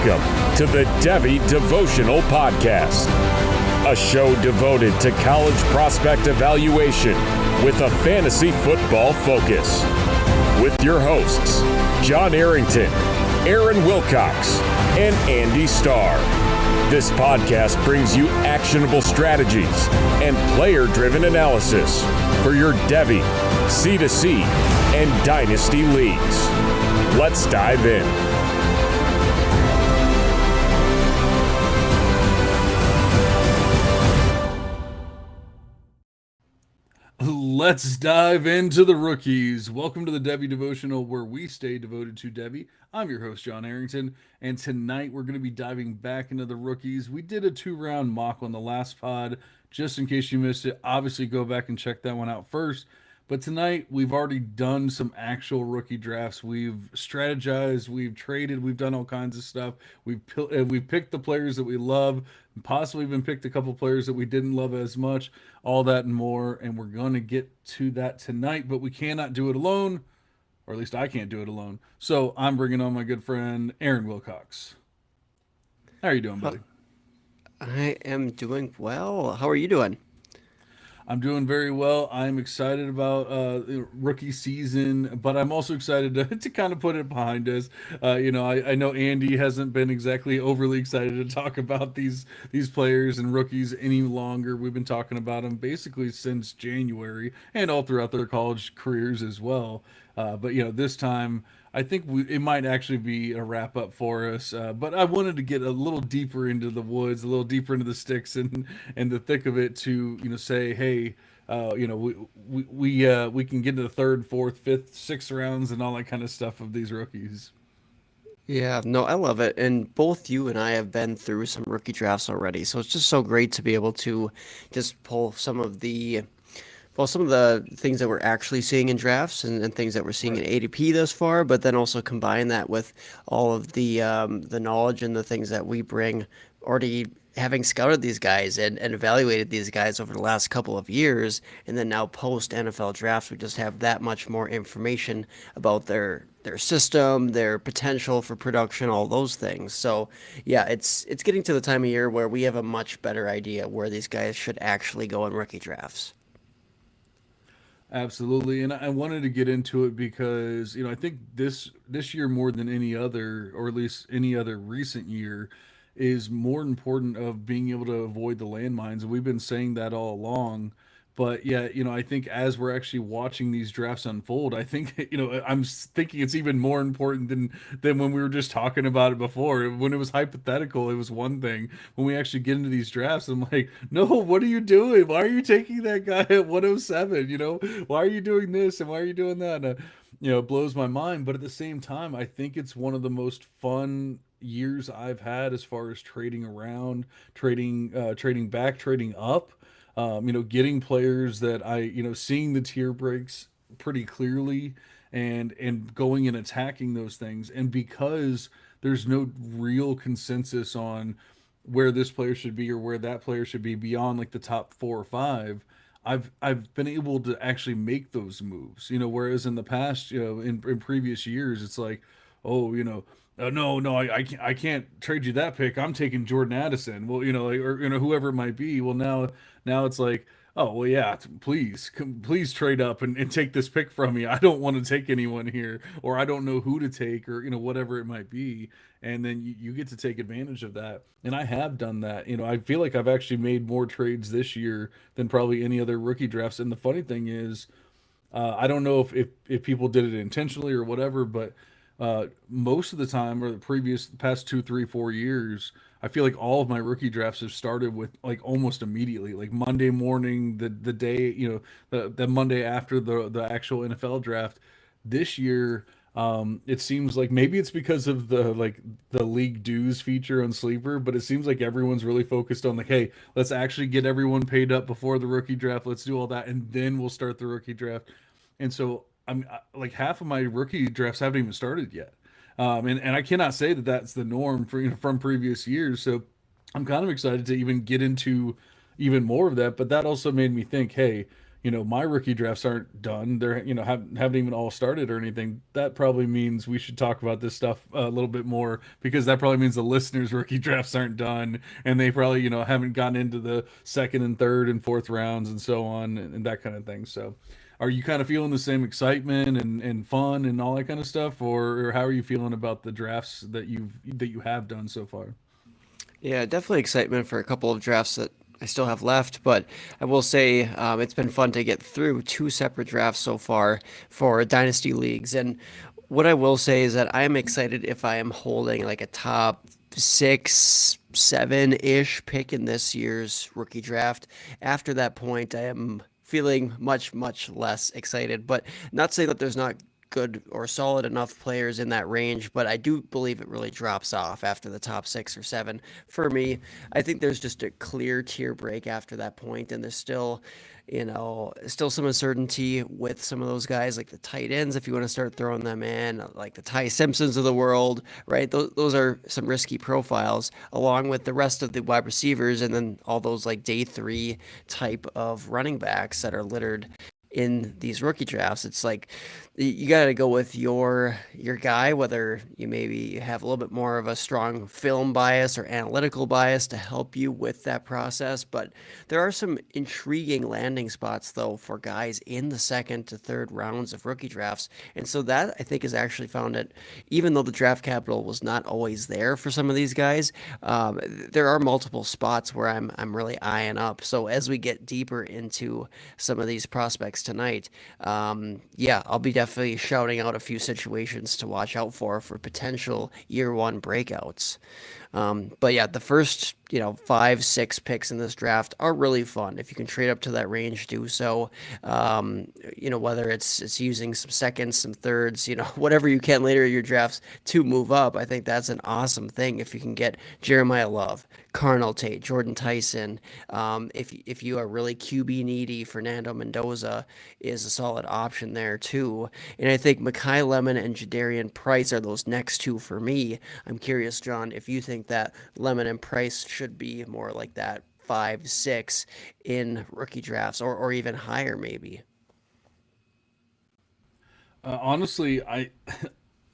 Welcome to the Devy Devotional Podcast, a show devoted to college prospect evaluation with a fantasy football focus. With your hosts, John Arrington, Aaron Wilcox, and Andy Starr. This podcast brings you actionable strategies and player-driven analysis for your Devy, C2C, and Dynasty leagues. Let's dive in. Let's dive into the rookies. Welcome to the Devy Devotional, where we stay devoted to Devy. I'm your host, John Arrington, and tonight we're going to be diving back into the rookies. We did a 2-round mock on the last pod, just in case you missed it. Obviously, go back and check that one out first. But tonight, we've already done some actual rookie drafts. We've strategized, we've traded, we've done all kinds of stuff. We've picked the players that we love, possibly even picked a couple players that we didn't love as much, all that and more. And we're going to get to that tonight, but we cannot do it alone, or at least I can't do it alone. So I'm bringing on my good friend, Aaron Wilcox. How are you doing, buddy? I am doing well. How are you doing? I'm doing very well. I'm excited about rookie season, but I'm also excited to kind of put it behind us. I know Andy hasn't been exactly overly excited to talk about these players and rookies any longer. We've been talking about them basically since January and all throughout their college careers as well. But this time I think it might actually be a wrap up for us. But I wanted to get a little deeper into the woods, a little deeper into the sticks and the thick of it to say, hey, we can get into the third, fourth, fifth, sixth rounds and all that kind of stuff of these rookies. Yeah, no, I love it. And both you and I have been through some rookie drafts already. So it's just so great to be able to just pull some of the things that we're actually seeing in drafts and things that we're seeing in ADP thus far, but then also combine that with all of the knowledge and the things that we bring already having scouted these guys and evaluated these guys over the last couple of years. And then now post NFL draft, we just have that much more information about their system, their potential for production, all those things. So yeah, it's getting to the time of year where we have a much better idea where these guys should actually go in rookie drafts. Absolutely, and I wanted to get into it because I think this year more than any other, or at least any other recent year, is more important of being able to avoid the landmines. And we've been saying that all along. But yeah, I think as we're actually watching these drafts unfold, I think I'm thinking it's even more important than when we were just talking about it before. When it was hypothetical, it was one thing. When we actually get into these drafts, I'm like, no, what are you doing? Why are you taking that guy at 107? Why are you doing this and why are you doing that? And, it blows my mind. But at the same time, I think it's one of the most fun years I've had as far as trading around, trading back, trading up. Getting players that seeing the tier breaks pretty clearly and going and attacking those things. And because there's no real consensus on where this player should be or where that player should be beyond like the top 4 or 5, I've been able to actually make those moves. Whereas in the past, in previous years, it's like, oh, no, I can't trade you that pick. I'm taking Jordan Addison. Well, or whoever it might be. Well, now it's like, oh, well, yeah, please trade up and take this pick from me. I don't want to take anyone here, or I don't know who to take, or whatever it might be. And then you get to take advantage of that. And I have done that. I feel like I've actually made more trades this year than probably any other rookie drafts. And the funny thing is, I don't know if people did it intentionally or whatever, but most of the time, or the past 2, 3, 4 years, I feel like all of my rookie drafts have started with like almost immediately, like Monday morning, the day, the Monday after the actual NFL draft. This year, it seems like maybe it's because of the league dues feature on Sleeper, but it seems like everyone's really focused on like, hey, let's actually get everyone paid up before the rookie draft. Let's do all that, and then we'll start the rookie draft. And so I'm like half of my rookie drafts haven't even started yet. And I cannot say that that's the norm from previous years. So I'm kind of excited to even get into even more of that. But that also made me think, hey, my rookie drafts aren't done. They're, haven't even all started or anything. That probably means we should talk about this stuff a little bit more, because that probably means the listeners' rookie drafts aren't done, and they probably, haven't gotten into the second and third and fourth rounds and so on, and that kind of thing. So, are you kind of feeling the same excitement and fun and all that kind of stuff, or how are you feeling about the drafts that you have done so far? Yeah, definitely excitement for a couple of drafts that I still have left, but I will say it's been fun to get through two separate drafts so far for dynasty leagues. And what I will say is that I am excited if I am holding like a top six, seven-ish pick in this year's rookie draft. After that point, I am feeling much, much less excited, but not saying that there's not good or solid enough players in that range, but I do believe it really drops off after the top six or seven. For me, I think there's just a clear tier break after that point, and there's still, still some uncertainty with some of those guys, like the tight ends, if you want to start throwing them in, like the Ty Simpsons of the world, right? Those are some risky profiles, along with the rest of the wide receivers, and then all those like day three type of running backs that are littered in these rookie drafts. It's like you got to go with your guy, whether you maybe have a little bit more of a strong film bias or analytical bias to help you with that process. But there are some intriguing landing spots though for guys in the second to third rounds of rookie drafts. And so that I think has actually found it, even though the draft capital was not always there for some of these guys, there are multiple spots where I'm really eyeing up. So as we get deeper into some of these prospects tonight, yeah, I'll be definitely shouting out a few situations to watch out for potential year one breakouts. But yeah, the first, five, six picks in this draft are really fun. If you can trade up to that range, do so. Whether it's using some seconds, some thirds, whatever you can later in your drafts to move up. I think that's an awesome thing if you can get Jeremiah Love, Carnell Tate, Jordan Tyson. If you are really QB needy, Fernando Mendoza is a solid option there too. And I think Mekhi Lemon and Jadarian Price are those next two for me. I'm curious, John, if you think that Lemon and Price should be more like that 5, 6 in rookie drafts, or even higher maybe. Honestly,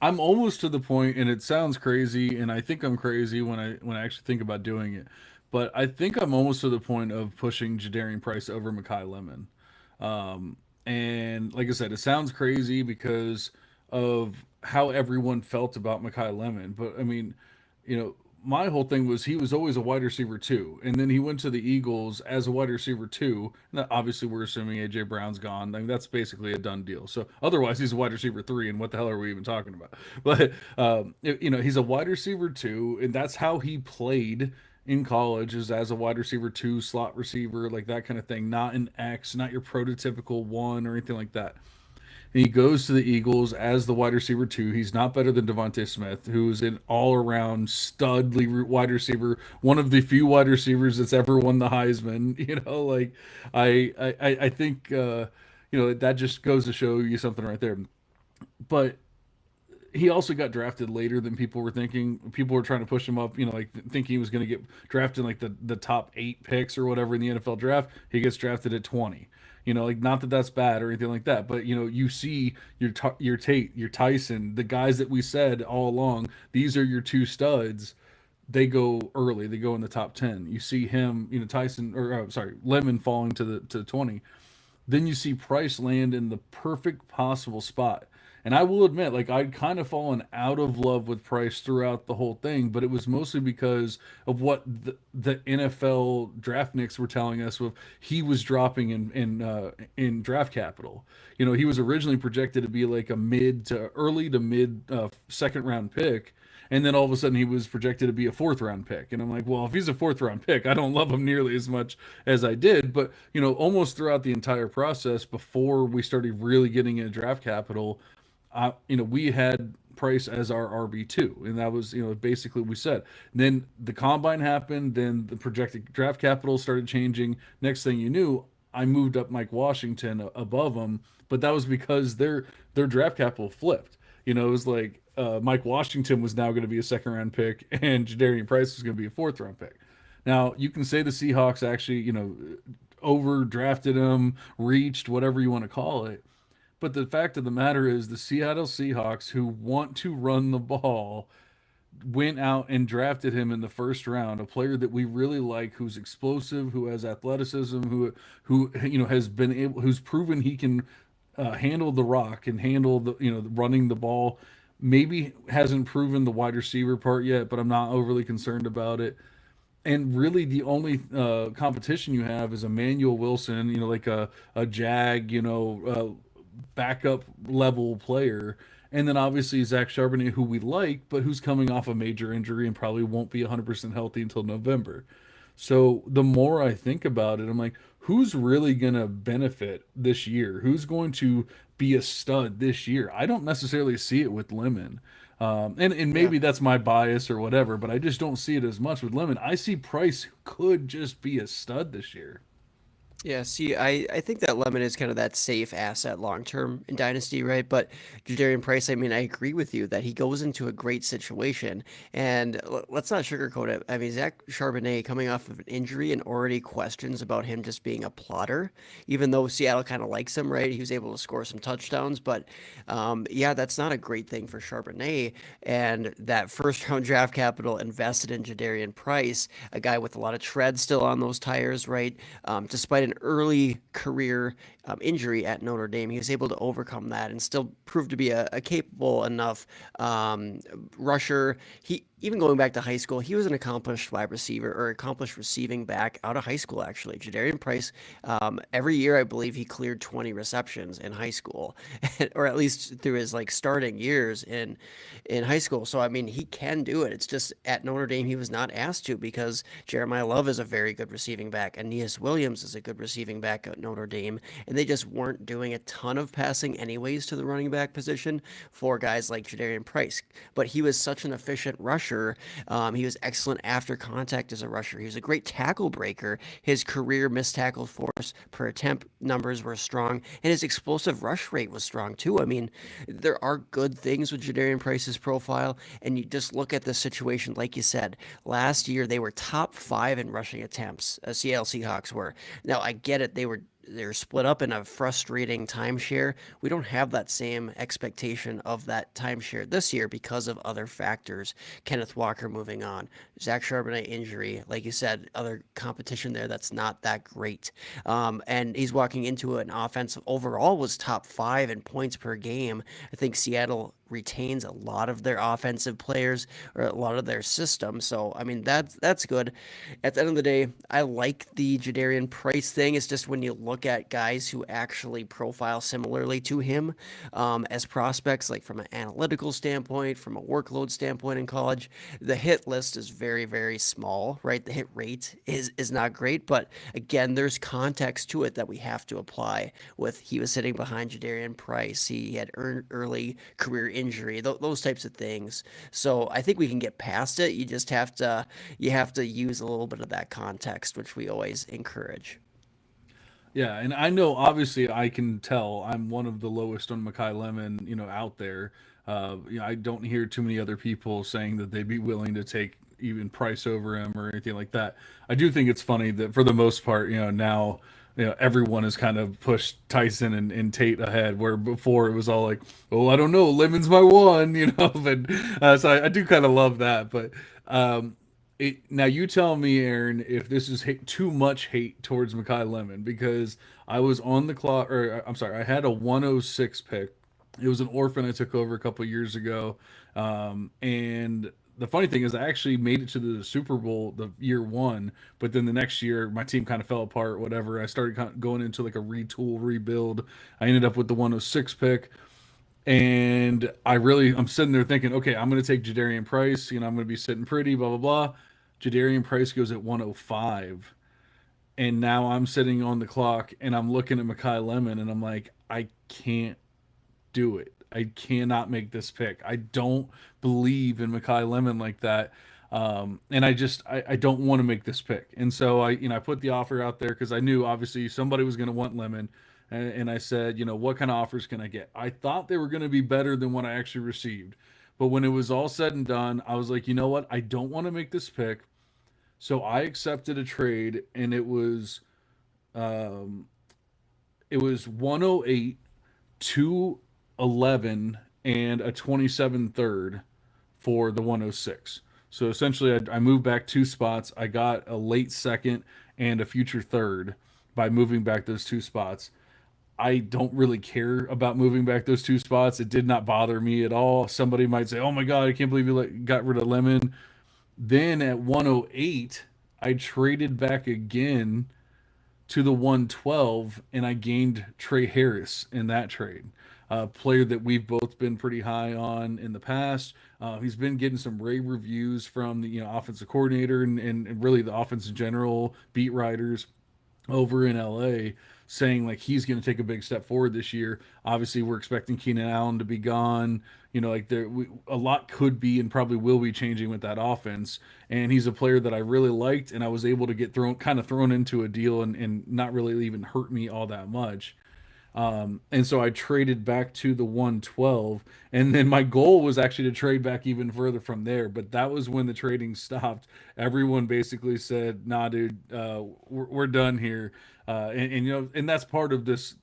I'm almost to the point, and it sounds crazy, and I think I'm crazy when I actually think about doing it, but I think I'm almost to the point of pushing Jadarian Price over Mekhi Lemon. And like I said, it sounds crazy because of how everyone felt about Mekhi Lemon. But I mean, my whole thing was he was always a wide receiver two, and then he went to the Eagles as a wide receiver two. Now, obviously, we're assuming AJ Brown's gone. I mean, that's basically a done deal. So otherwise, he's a wide receiver three, and what the hell are we even talking about? But he's a wide receiver two, and that's how he played in college, is as a wide receiver two, slot receiver, like that kind of thing. Not an X, not your prototypical one or anything like that. He goes to the Eagles as the wide receiver two. He's not better than Devontae Smith, who's an all-around studly wide receiver, one of the few wide receivers that's ever won the Heisman. Like I think that just goes to show you something right there. But he also got drafted later than people were thinking. People were trying to push him up, like thinking he was going to get drafted in like the top 8 picks or whatever in the NFL draft. He gets drafted at 20. Like, not that that's bad or anything like that, but you see your Tate, your Tyson, the guys that we said all along, these are your two studs. They go early. They go in the top 10. You see him, Tyson, or sorry, Lemon falling to 20. Then you see Price land in the perfect possible spot. And I will admit, like, I'd kind of fallen out of love with Price throughout the whole thing, but it was mostly because of what the NFL draftniks were telling us. With he was dropping in draft capital. He was originally projected to be like a mid to early to mid second round pick, and then all of a sudden he was projected to be a fourth round pick. And I'm like, well, if he's a fourth round pick, I don't love him nearly as much as I did. But, almost throughout the entire process before we started really getting into draft capital, we had Price as our RB2, and that was, basically what we said. And then the combine happened, then the projected draft capital started changing. Next thing you knew, I moved up Mike Washington above them, but that was because their draft capital flipped. It was like Mike Washington was now going to be a second round pick, and Jadarian Price was going to be a fourth round pick. Now, you can say the Seahawks actually, overdrafted him, reached, whatever you want to call it. But the fact of the matter is, the Seattle Seahawks, who want to run the ball, went out and drafted him in the first round, a player that we really like, who's explosive, who has athleticism, who has been able, who's proven he can handle the rock and handle the running the ball. Maybe hasn't proven the wide receiver part yet, but I'm not overly concerned about it. And really, the only competition you have is Emmanuel Wilson, like a Jag, backup level player. And then obviously Zach Charbonnet, who we like, but who's coming off a major injury and probably won't be 100% healthy until November. So the more I think about it, I'm like, who's really going to benefit this year? Who's going to be a stud this year? I don't necessarily see it with Lemon. And Yeah. maybe that's my bias or whatever, but I just don't see it as much with Lemon. I see Price could just be a stud this year. Yeah, see, I think that Lemon is kind of that safe asset long term in Dynasty, right? But Jadarian Price, I mean, I agree with you that he goes into a great situation. And let's not sugarcoat it. I mean, Zach Charbonnet coming off of an injury and already questions about him just being a plotter, even though Seattle kind of likes him, right? He was able to score some touchdowns. But yeah, that's not a great thing for Charbonnet. And that first round draft capital invested in Jadarian Price, a guy with a lot of tread still on those tires, right? Despite an early career injury at Notre Dame, he was able to overcome that and still prove to be a capable enough rusher. He even going back to high school, he was an accomplished wide receiver or accomplished receiving back out of high school. Actually, Jadarian Price, every year I believe he cleared 20 receptions in high school, or at least through his like starting years in high school. So I mean, he can do it. It's just at Notre Dame he was not asked to because Jeremiah Love is a very good receiving back. Aeneas Williams is a good receiving back at Notre Dame, and they just weren't doing a ton of passing anyways to the running back position for guys like Jadarian Price. But he was such an efficient rusher. He was excellent after contact as a rusher. He was a great tackle breaker. His career missed tackle force per attempt numbers were strong, and his explosive rush rate was strong too. I mean, there are good things with Jadarian Price's profile, and you just look at the situation, like you said, last year they were top 5 in rushing attempts. Seattle Seahawks were. Now I get it; they're split up in a frustrating timeshare. We don't have that same expectation of that timeshare this year because of other factors. Kenneth Walker moving on, Zach Charbonnet injury, like you said, other competition there that's not that great. And he's walking into an offense overall was top 5 in points per game. I think Seattle retains a lot of their offensive players or a lot of their system. So I mean that's good. At the end of the day, I like the Jadarian Price thing. It's just when you look at guys who actually profile similarly to him as prospects, like from an analytical standpoint, from a workload standpoint in college, the hit list is very, very small, right? The hit rate is not great, but again, there's context to it that we have to apply. With he was sitting behind Jadarian Price, he had early career injury, those types of things. So I think we can get past it. You have to use a little bit of that context, which we always encourage. Yeah, and I know obviously I can tell I'm one of the lowest on Makai Lemon, out there. I don't hear too many other people saying that they'd be willing to take even Price over him or anything like that. I do think it's funny that for the most part, now everyone has kind of pushed Tyson and Tate ahead, where before it was all like, oh, I don't know, Lemon's my one, but so I do kind of love that. But now you tell me, Aaron, if this is too much hate towards Makai Lemon, because I was on the clock, or I'm sorry, I had a 106 pick. It was an orphan I took over a couple years ago, and the funny thing is, I actually made it to the Super Bowl the year one, but then the next year my team kind of fell apart. Whatever, I started going into like a retool rebuild. I ended up with the 106 pick. And I'm sitting there thinking, okay, I'm going to take Jadarian Price. I'm going to be sitting pretty, blah, blah, blah. Jadarian Price goes at 105. And now I'm sitting on the clock and I'm looking at Makai Lemon and I'm like, I can't do it. I cannot make this pick. I don't believe in Makai Lemon like that. And I don't want to make this pick. And so I put the offer out there because I knew obviously somebody was going to want Lemon. And I said, what kind of offers can I get? I thought they were going to be better than what I actually received. But when it was all said and done, I was like, you know what? I don't want to make this pick. So I accepted a trade, and it was it was 108, 211, and a 27 third for the 106. So essentially, I moved back two spots. I got a late second and a future third by moving back those two spots. I don't really care about moving back those two spots. It did not bother me at all. Somebody might say, "Oh my God, I can't believe you got rid of Lemon." Then at 108, I traded back again to the 112, and I gained Trey Harris in that trade. A player that we've both been pretty high on in the past. He's been getting some rave reviews from the offensive coordinator and really the offense in general, beat writers over in LA, saying like he's going to take a big step forward this year. Obviously, we're expecting Keenan Allen to be gone. Like a lot could be and probably will be changing with that offense. And he's a player that I really liked, and I was able to get thrown into a deal and not really even hurt me all that much. And so I traded back to the 112. And then my goal was actually to trade back even further from there. But that was when the trading stopped. Everyone basically said, nah, dude, we're done here. And that's part of this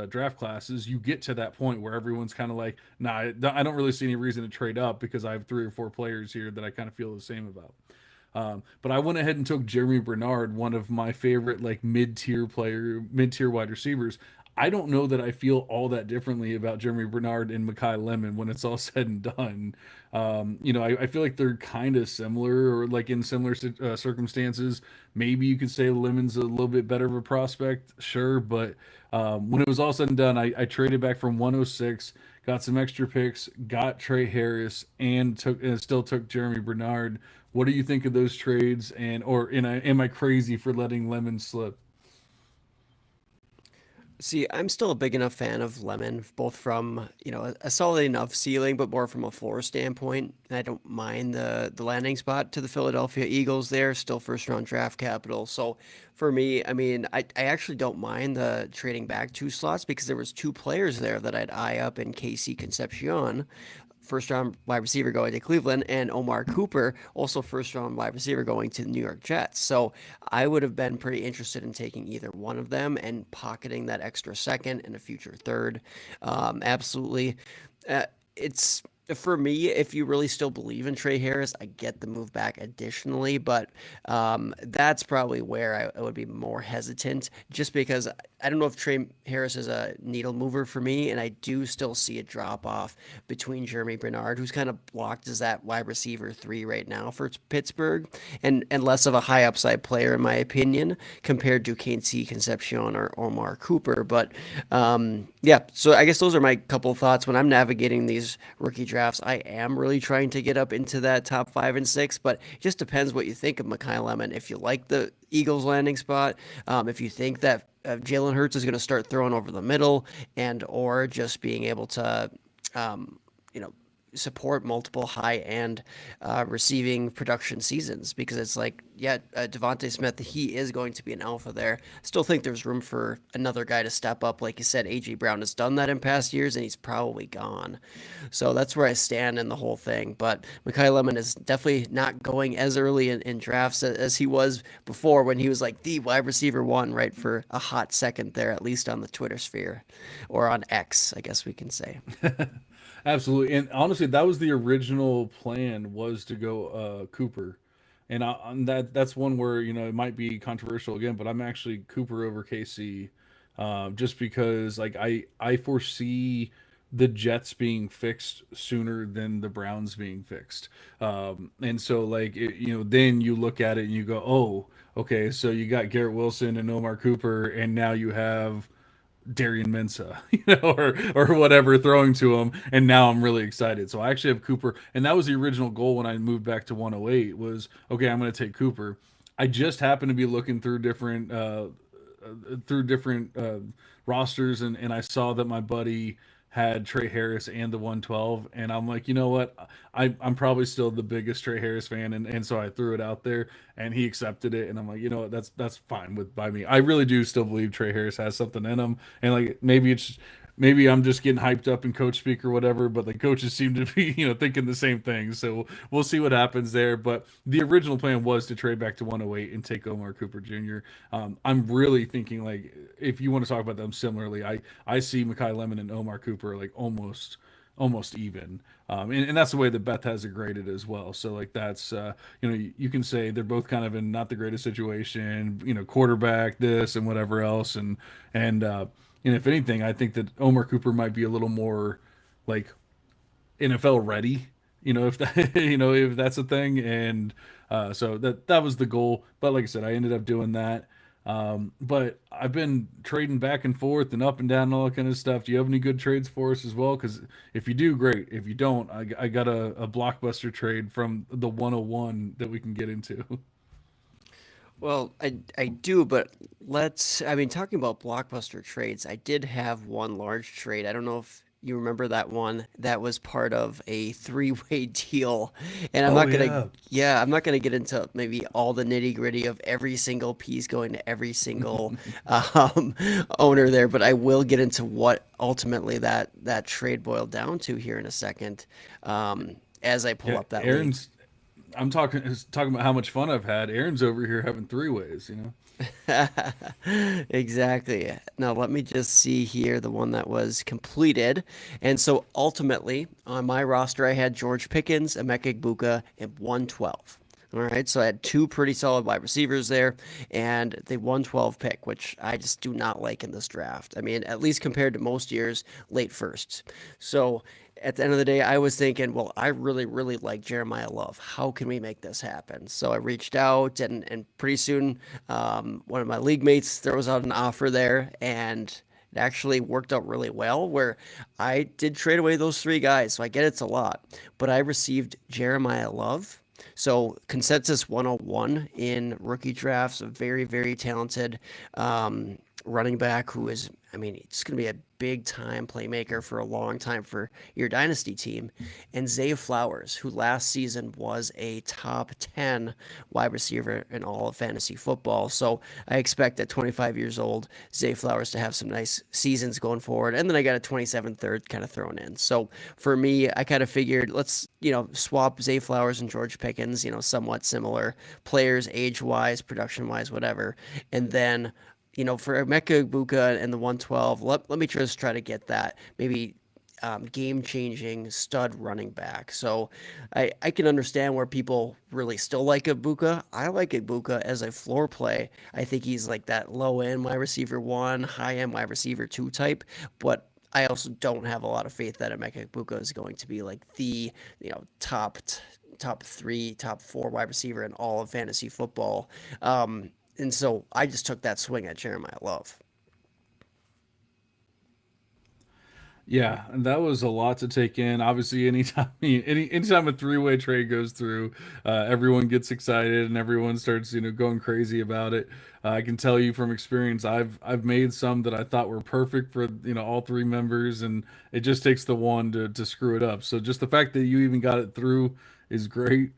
draft class is you get to that point where everyone's kind of like, nah, I don't really see any reason to trade up because I have three or four players here that I kind of feel the same about. But I went ahead and took Jeremy Bernard, one of my favorite like mid-tier wide receivers. I don't know that I feel all that differently about Jeremy Bernard and Mekhi Lemon when it's all said and done. I feel like they're kind of similar or like in similar circumstances. Maybe you could say Lemon's a little bit better of a prospect, sure. But when it was all said and done, I traded back from 106, got some extra picks, got Trey Harris, and still took Jeremy Bernard. What do you think of those trades? Am I crazy for letting Lemon slip? See, I'm still a big enough fan of Lemon, both from, a solid enough ceiling, but more from a floor standpoint. I don't mind the landing spot to the Philadelphia Eagles there, still first round draft capital. So for me, I mean, I actually don't mind the trading back two slots because there was two players there that I'd eye up in KC Concepcion, first round wide receiver going to Cleveland, and Omar Cooper, also first round wide receiver going to the New York Jets. So I would have been pretty interested in taking either one of them and pocketing that extra second and a future third. Absolutely. It's for me, if you really still believe in Trey Harris, I get the move back additionally, but that's probably where I would be more hesitant just because I don't know if Trey Harris is a needle mover for me, and I do still see a drop off between Jeremy Bernard, who's kind of blocked as that wide receiver three right now for Pittsburgh, and less of a high upside player, in my opinion, compared to KC Concepcion or Omar Cooper. But yeah, so I guess those are my couple of thoughts when I'm navigating these rookie drafts. I am really trying to get up into that top 5 and 6, but it just depends what you think of Mekhi Lemon. If you like the Eagles landing spot, if you think that Jalen Hurts is going to start throwing over the middle and or just being able to, you know, support multiple high end receiving production seasons because it's like, yeah, Devontae Smith, he is going to be an alpha there. Still think there's room for another guy to step up. Like you said, A.J. Brown has done that in past years and he's probably gone. So that's where I stand in the whole thing. But Mekhi Lemon is definitely not going as early in drafts as he was before when he was like the wide receiver one, right, for a hot second there, at least on the Twitter sphere or on X, I guess we can say. Absolutely, and honestly, that was the original plan was to go Cooper, and that's one where it might be controversial again, but I'm actually Cooper over KC, just because like I foresee the Jets being fixed sooner than the Browns being fixed, and so like then you look at it and you go, oh, okay, so you got Garrett Wilson and Omar Cooper, and now you have Darian Mensa, or whatever throwing to him, and now I'm really excited. So I actually have Cooper, and that was the original goal when I moved back to 108 was okay. I'm going to take Cooper. I just happened to be looking through different rosters, and I saw that my buddy had Trey Harris and the 112, and I'm like, you know what? I'm probably still the biggest Trey Harris fan, and so I threw it out there, and he accepted it, and I'm like, you know what? That's fine by me. I really do still believe Trey Harris has something in him, and like maybe it's maybe I'm just getting hyped up in coach speak or whatever, but the coaches seem to be, thinking the same thing. So we'll see what happens there. But the original plan was to trade back to 108 and take Omar Cooper Jr. I'm really thinking like if you want to talk about them similarly, I see Makai Lemon and Omar Cooper like almost even. And that's the way that Beth has it graded as well. So like that's you can say they're both kind of in not the greatest situation, quarterback this and whatever else, and if anything, I think that Omar Cooper might be a little more like NFL ready. If that if that's a thing, and so that was the goal. But like I said, I ended up doing that. But I've been trading back and forth and up and down and all that kind of stuff. Do you have any good trades for us as well? Because if you do, great. If you don't, I got a blockbuster trade from the 101 that we can get into. Well, I do, but I mean, talking about blockbuster trades, I did have one large trade. I don't know if you remember that one that was part of a three-way deal. And Oh yeah. I'm not gonna get into maybe all the nitty-gritty of every single piece going to every single um, owner there, but I will get into what ultimately that trade boiled down to here in a second, as I pull Yeah, up that league. Aaron's. I'm talking about how much fun I've had. Aaron's over here having three ways. Exactly. Now let me just see here the one that was completed. And so ultimately on my roster I had George Pickens, Emeka Egbuka, and 112. All right, so I had two pretty solid wide receivers there, and the 112 pick, which I just do not like in this draft. I mean, at least compared to most years, late firsts. So at the end of the day, I was thinking, well, I really, really like Jeremiah Love. How can we make this happen? So I reached out, and pretty soon, one of my league mates throws out an offer there, and it actually worked out really well. Where I did trade away those three guys, so I get it's a lot, but I received Jeremiah Love. So consensus 101 in rookie drafts, a very, very talented running back who is, I mean, it's going to be a big time playmaker for a long time for your dynasty team. And Zay Flowers, who last season was a top 10 wide receiver in all of fantasy football. So I expect at 25 years old, Zay Flowers to have some nice seasons going forward. And then I got a 27 third kind of thrown in. So for me, I kind of figured let's, swap Zay Flowers and George Pickens, somewhat similar players, age wise, production wise, whatever. And then for Emeka Egbuka and the 112, let me just try to get that maybe game changing stud running back. So I can understand where people really still like Egbuka. I like Egbuka as a floor play. I think he's like that low end wide receiver one, high end wide receiver two type, but I also don't have a lot of faith that Emeka Egbuka is going to be like the top three, top four wide receiver in all of fantasy football. And so I just took that swing at Jeremiah Love. Yeah, and that was a lot to take in. Obviously, anytime a three-way trade goes through, everyone gets excited and everyone starts going crazy about it. I can tell you from experience, I've made some that I thought were perfect for all three members, and it just takes the one to screw it up. So just the fact that you even got it through is great.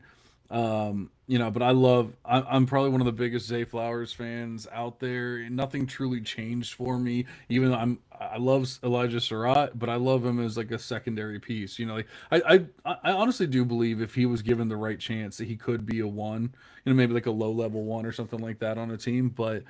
But I'm probably one of the biggest Zay Flowers fans out there. Nothing truly changed for me, even though I love Elijah Surratt, but I love him as like a secondary piece. Like I honestly do believe if he was given the right chance that he could be a one, maybe like a low level one or something like that on a team. But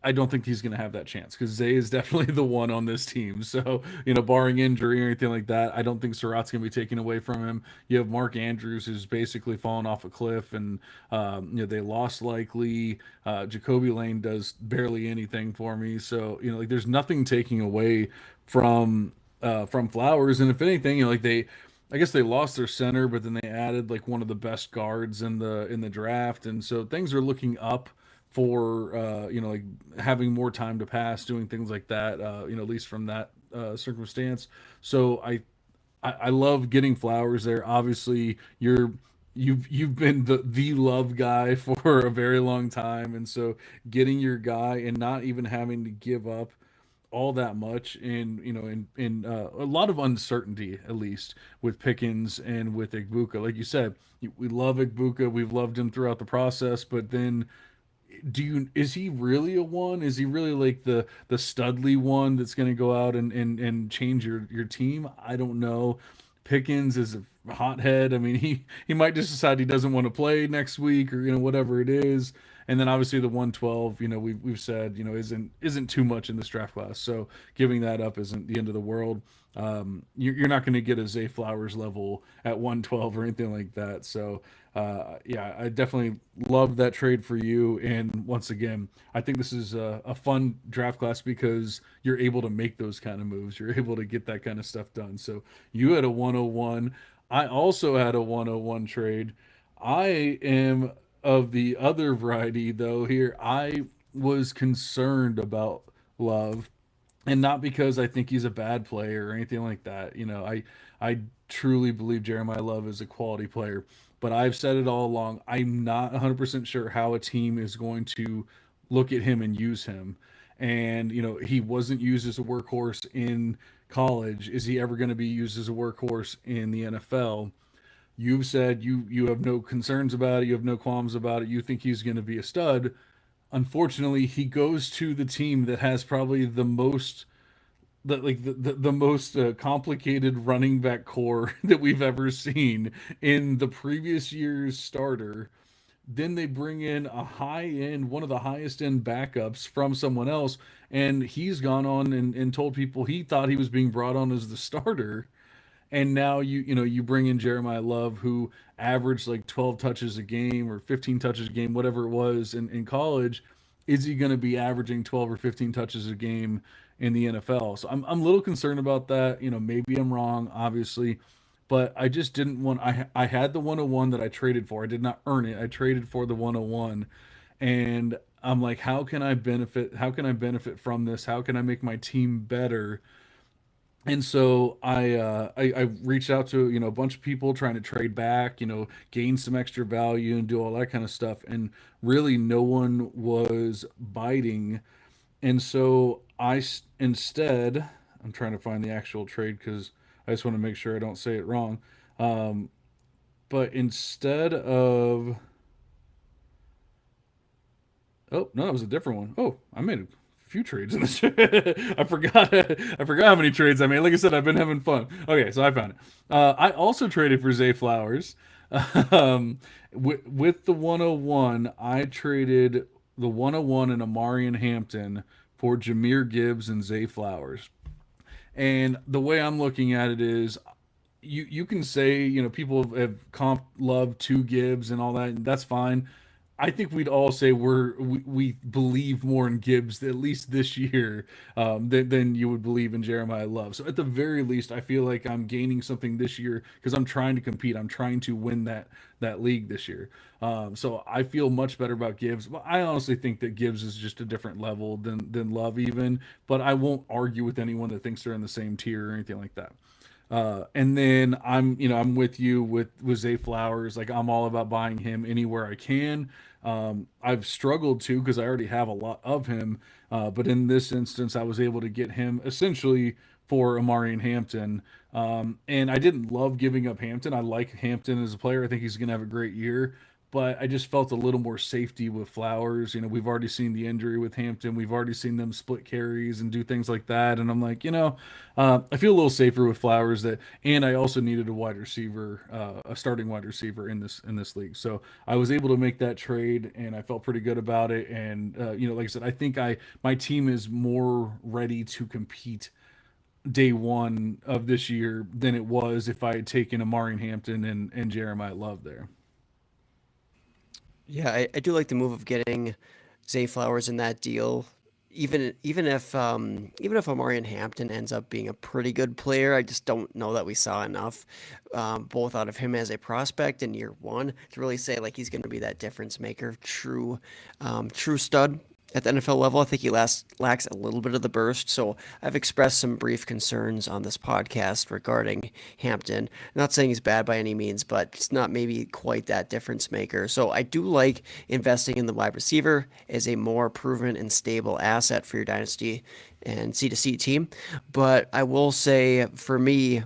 I don't think he's going to have that chance because Zay is definitely the one on this team. So, barring injury or anything like that, I don't think Surratt's going to be taken away from him. You have Mark Andrews, who's basically fallen off a cliff, and, they lost likely. Jacoby Lane does barely anything for me. So, like there's nothing taking away from Flowers. And if anything, I guess they lost their center, but then they added like one of the best guards in the draft, and so things are looking up for like having more time to pass, doing things like that. At least from that circumstance. So I love getting Flowers there. Obviously, you've been the love guy for a very long time, and so getting your guy and not even having to give up all that much in a lot of uncertainty, at least with Pickens and with Igbuka. Like you said, we love Igbuka. We've loved him throughout the process, but then is he really a one? Is he really like the Studley one that's going to go out and change your team? I don't know. Pickens is a hothead. I mean, he might just decide he doesn't want to play next week, or whatever it is. And then obviously the 112, we've said, isn't too much in this draft class. So giving that up isn't the end of the world. You're not going to get a Zay Flowers level at 112 or anything like that. So yeah, I definitely love that trade for you. And once again, I think this is a fun draft class because you're able to make those kind of moves. You're able to get that kind of stuff done. So you had a 101. I also had a 101 trade. I am of the other variety, though. Here, I was concerned about Love, and not because I think he's a bad player or anything like that. I truly believe Jeremiah Love is a quality player, but I've said it all along. I'm not 100% sure how a team is going to look at him and use him. And he wasn't used as a workhorse in college. Is he ever going to be used as a workhorse in the NFL? You've said you have no concerns about it. You have no qualms about it. You think he's going to be a stud. Unfortunately, he goes to the team that has probably the most complicated running back core that we've ever seen in the previous year's starter. Then they bring in a high end, one of the highest end backups from someone else, and he's gone on and told people he thought he was being brought on as the starter. And now you bring in Jeremiah Love, who averaged like 12 touches a game or 15 touches a game, whatever it was in college. Is he going to be averaging 12 or 15 touches a game in the NFL? So I'm a little concerned about that. Maybe I'm wrong, obviously, but I just didn't want. I had the 101 that I traded for. I did not earn it. I traded for the 101, and I'm like, how can I benefit? How can I benefit from this? How can I make my team better? And so I reached out to a bunch of people trying to trade back, gain some extra value and do all that kind of stuff, and really no one was biting. And so instead, I'm trying to find the actual trade because I just want to make sure I don't say it wrong. Um, but instead of Oh, no, it was a different one. Oh, I made a few trades in this. I forgot. I forgot how many trades I made. Like I said, I've been having fun. Okay, so I found it. I also traded for Zay Flowers. Um, with the 101, I traded the 101 and Amarian Hampton for Jameer Gibbs and Zay Flowers. And the way I'm looking at it is, you can say people have comp love to Gibbs and all that, and that's fine. I think we'd all say we believe more in Gibbs at least this year, than you would believe in Jeremiah Love. So at the very least, I feel like I'm gaining something this year because I'm trying to compete. I'm trying to win that league this year. So I feel much better about Gibbs. But I honestly think that Gibbs is just a different level than Love even. But I won't argue with anyone that thinks they're in the same tier or anything like that. And then I'm with you with Zay Flowers. Like, I'm all about buying him anywhere I can. I've struggled to because I already have a lot of him. But in this instance, I was able to get him essentially for Amarian Hampton. And I didn't love giving up Hampton. I like Hampton as a player. I think he's going to have a great year. But I just felt a little more safety with Flowers. We've already seen the injury with Hampton. We've already seen them split carries and do things like that. And I'm like, I feel a little safer with Flowers. And I also needed a wide receiver, a starting wide receiver in this league. So I was able to make that trade, and I felt pretty good about it. And like I said, I think my team is more ready to compete day one of this year than it was if I had taken Amari Hampton and Jeremiah Love there. Yeah, I do like the move of getting Zay Flowers in that deal. Even if Omarion Hampton ends up being a pretty good player, I just don't know that we saw enough, both out of him as a prospect in year one to really say like he's going to be that difference maker, true stud at the NFL level. I think he lacks a little bit of the burst. So I've expressed some brief concerns on this podcast regarding Hampton. Not saying he's bad by any means, but it's not maybe quite that difference maker. So I do like investing in the wide receiver as a more proven and stable asset for your dynasty and C2C team. But I will say for me,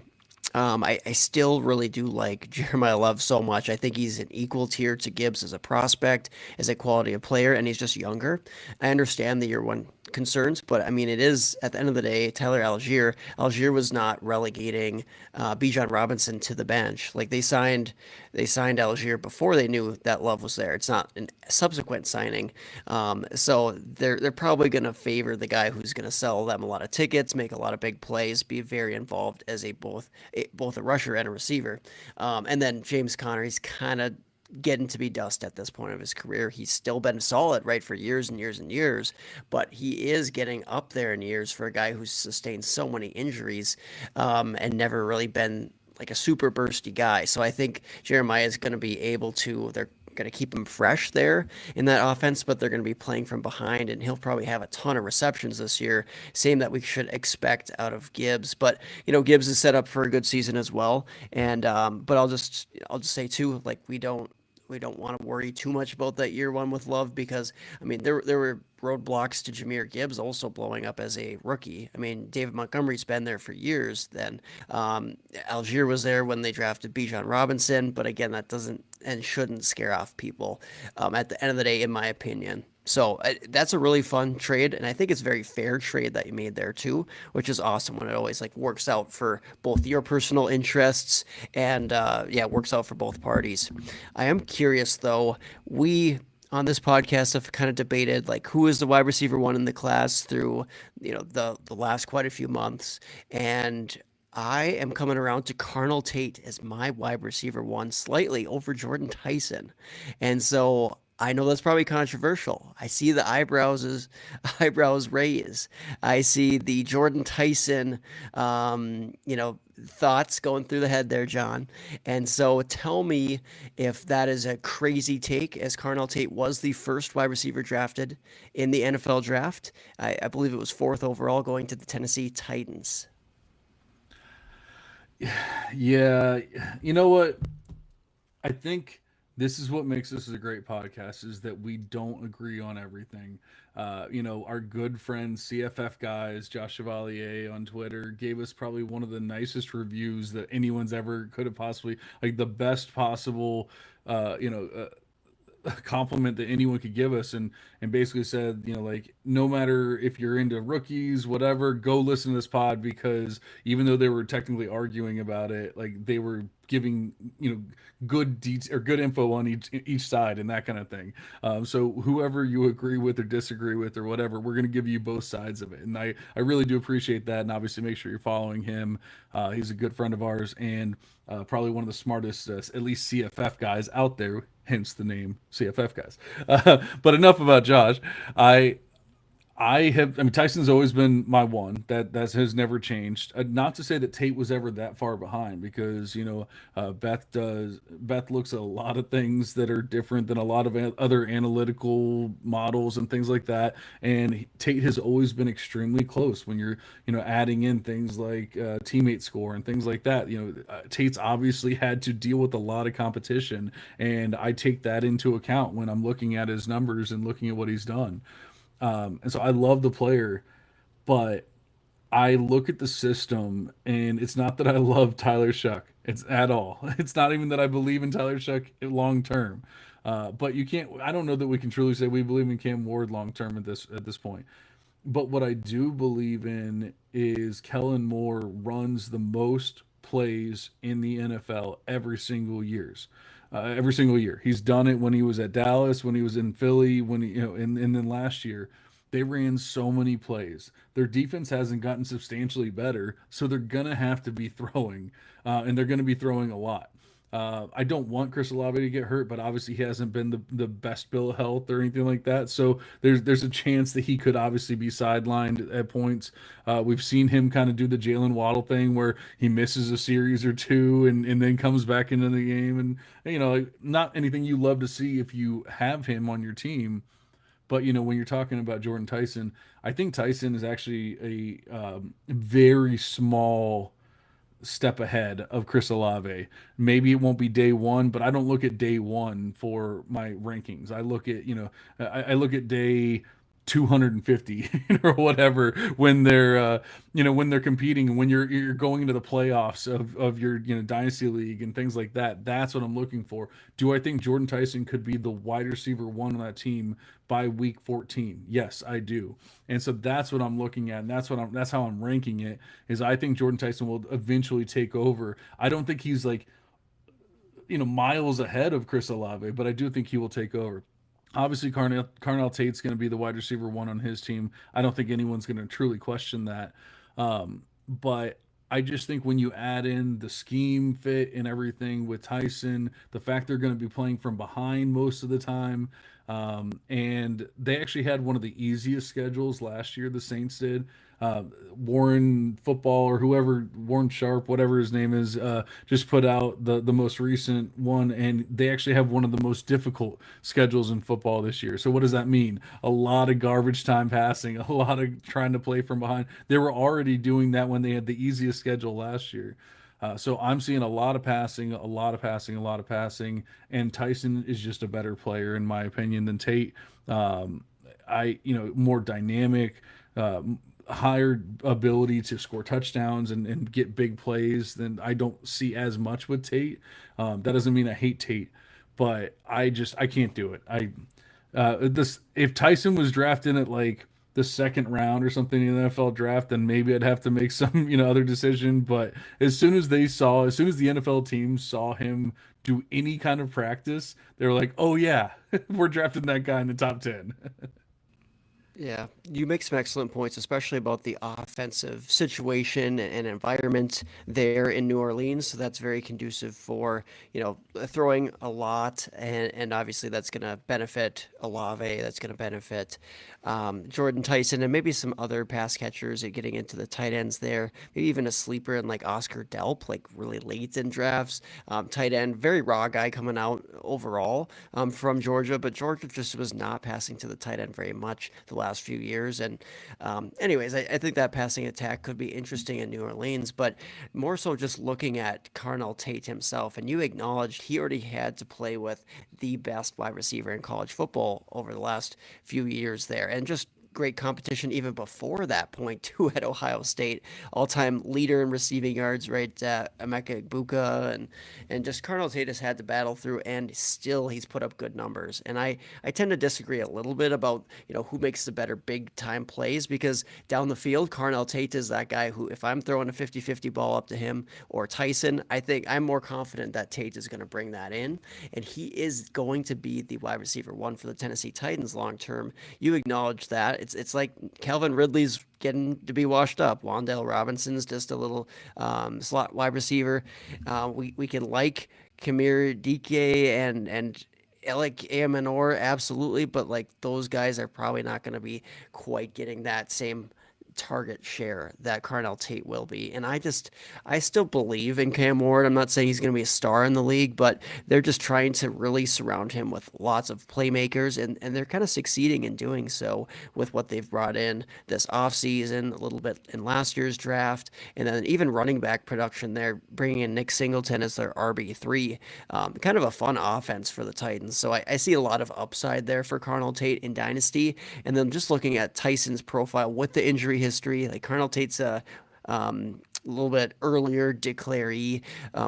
I still really do like Jeremiah Love so much. I think he's an equal tier to Gibbs as a prospect, as a quality of player, and he's just younger. I understand the year one concerns, but I mean, it is at the end of the day, Tyler Algier. Algier was not relegating Bijan Robinson to the bench. Like they signed Algier before they knew that Love was there. It's not a subsequent signing. So they're probably going to favor the guy who's going to sell them a lot of tickets, make a lot of big plays, be very involved as both a rusher and a receiver. And then James Conner, he's kind of getting to be dust at this point of his career. He's still been solid, right, for years and years and years, but he is getting up there in years for a guy who's sustained so many injuries and never really been like a super bursty guy. So I think Jeremiah is going to be able to. They're going to keep him fresh there in that offense, but they're going to be playing from behind, and he'll probably have a ton of receptions this year. Same that we should expect out of Gibbs, but Gibbs is set up for a good season as well. And but I'll just say too, like we don't want to worry too much about that year one with Love because I mean there were roadblocks to Jahmyr Gibbs also blowing up as a rookie. I mean David Montgomery's been there for years. Then Algier was there when they drafted Bijan Robinson, but again that doesn't and shouldn't scare off people at the end of the day, in my opinion. So that's a really fun trade, and I think it's a very fair trade that you made there too, which is awesome when it always like works out for both your personal interests and yeah, works out for both parties. I am curious though. We on this podcast have kind of debated like who is the wide receiver one in the class through the last quite a few months, and I am coming around to Carnell Tate as my wide receiver one slightly over Jordan Tyson. And so I know that's probably controversial. I see the eyebrows raise. I see the Jordan Tyson thoughts going through the head there, John. And so tell me if that is a crazy take, as Carnell Tate was the first wide receiver drafted in the NFL draft. I believe it was fourth overall going to the Tennessee Titans. Yeah, you know what? I think this is what makes this a great podcast is that we don't agree on everything. Our good friend CFF guys, Josh Chevalier on Twitter, gave us probably one of the nicest reviews that anyone's ever could have possibly, like the best possible, uh, you know, uh, compliment that anyone could give us, and basically said, like, no matter if you're into rookies, whatever, go listen to this pod, because even though they were technically arguing about it, like they were giving good or good info on each side and that kind of thing. So whoever you agree with or disagree with or whatever, we're going to give you both sides of it, and I really do appreciate that. And obviously make sure you're following him. He's a good friend of ours, and probably one of the smartest at least CFF guys out there, hence the name CFF guys. But enough about Josh. I mean, Tyson's always been my one. That has never changed. Not to say that Tate was ever that far behind, because Beth looks at a lot of things that are different than a lot of other analytical models and things like that. And Tate has always been extremely close when you're adding in things like teammate score and things like that. Tate's obviously had to deal with a lot of competition, and I take that into account when I'm looking at his numbers and looking at what he's done. And so I love the player, but I look at the system, and it's not that I love Tyler Shuck. It's at all. It's not even that I believe in Tyler Shuck long term. But you can't. I don't know that we can truly say we believe in Cam Ward long term at this point. But what I do believe in is Kellen Moore runs the most plays in the NFL every single year. He's done it when he was at Dallas, when he was in Philly, when and then last year they ran so many plays. Their defense hasn't gotten substantially better, so they're gonna have to be throwing, and they're gonna be throwing a lot. I don't want Chris Olave to get hurt, but obviously he hasn't been the best bill of health or anything like that. So there's a chance that he could obviously be sidelined at points. We've seen him kind of do the Jalen Waddle thing where he misses a series or two and then comes back into the game. And like, not anything you love to see if you have him on your team. But when you're talking about Jordan Tyson, I think Tyson is actually a very small step ahead of Chris Olave. Maybe it won't be day one, but I don't look at day one for my rankings. I look at I look at day 250 or whatever when they're when they're competing and when you're going into the playoffs of your dynasty league and things like that. That's what I'm looking for. Do I think Jordan Tyson could be the wide receiver one on that team by week 14? Yes, I do. And so that's what I'm looking at, and that's how I'm ranking it. Is I think Jordan Tyson will eventually take over. I don't think he's like miles ahead of Chris Olave, but I do think he will take over. Obviously, Carnell Tate's going to be the wide receiver one on his team. I don't think anyone's going to truly question that. But I just think when you add in the scheme fit and everything with Tyson, the fact they're going to be playing from behind most of the time, and they actually had one of the easiest schedules last year, the Saints did. Warren Football or whoever, Warren Sharp, whatever his name is, just put out the most recent one, and they actually have one of the most difficult schedules in football this year. So what does that mean? A lot of garbage time passing, a lot of trying to play from behind. They were already doing that when they had the easiest schedule last year. So I'm seeing a lot of passing, a lot of passing, a lot of passing, and Tyson is just a better player in my opinion than Tate. More dynamic, higher ability to score touchdowns and get big plays than I don't see as much with Tate. That doesn't mean I hate Tate, but I can't do it. This if Tyson was drafted at like the second round or something in the NFL draft, then maybe I'd have to make some other decision. But as soon as the NFL team saw him do any kind of practice, they were like, oh yeah, we're drafting that guy in the top 10. Yeah, you make some excellent points, especially about the offensive situation and environment there in New Orleans. So that's very conducive for, throwing a lot, and obviously that's going to benefit Olave. That's going to benefit Jordan Tyson and maybe some other pass catchers and getting into the tight ends there. Maybe even a sleeper in like Oscar Delp, like really late in drafts. Tight end, very raw guy coming out overall from Georgia, but Georgia just was not passing to the tight end very much the last few years. And anyways, I think that passing attack could be interesting in New Orleans, but more so just looking at Carnell Tate himself. And you acknowledged he already had to play with the best wide receiver in college football over the last few years there. And just great competition even before that point too at Ohio State. All-time leader in receiving yards, right? Emeka Egbuka and just Carnell Tate has had to battle through, and still he's put up good numbers. And I tend to disagree a little bit about who makes the better big time plays, because down the field Carnell Tate is that guy who, if I'm throwing a 50-50 ball up to him or Tyson, I think I'm more confident that Tate is going to bring that in, and he is going to be the wide receiver one for the Tennessee Titans long term. You acknowledge that. It's like Calvin Ridley's getting to be washed up. Wan'Dale Robinson's just a little slot wide receiver. We can like Kamir Dike and Alec Amanor, absolutely, but like those guys are probably not going to be quite getting that same target share that Carnell Tate will be. And I still believe in Cam Ward. I'm not saying he's going to be a star in the league, but they're just trying to really surround him with lots of playmakers, and they're kind of succeeding in doing so with what they've brought in this offseason, a little bit in last year's draft, and then even running back production there, bringing in Nick Singleton as their RB3. Kind of a fun offense for the Titans. So I see a lot of upside there for Carnell Tate in Dynasty. And then just looking at Tyson's profile with the injury history, like Carnell Tate's a little bit earlier declaree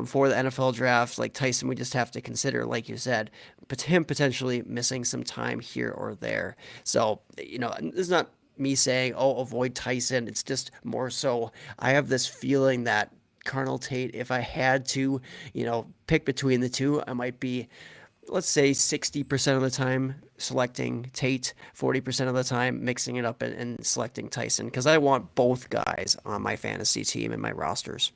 for the NFL draft. Like Tyson, we just have to consider, like you said, but him potentially missing some time here or there. So, this is not me saying, oh, avoid Tyson. It's just more so I have this feeling that Carnell Tate, if I had to, pick between the two, I might be, let's say 60% of the time selecting Tate, 40% of the time mixing it up and selecting Tyson, because I want both guys on my fantasy team and my rosters.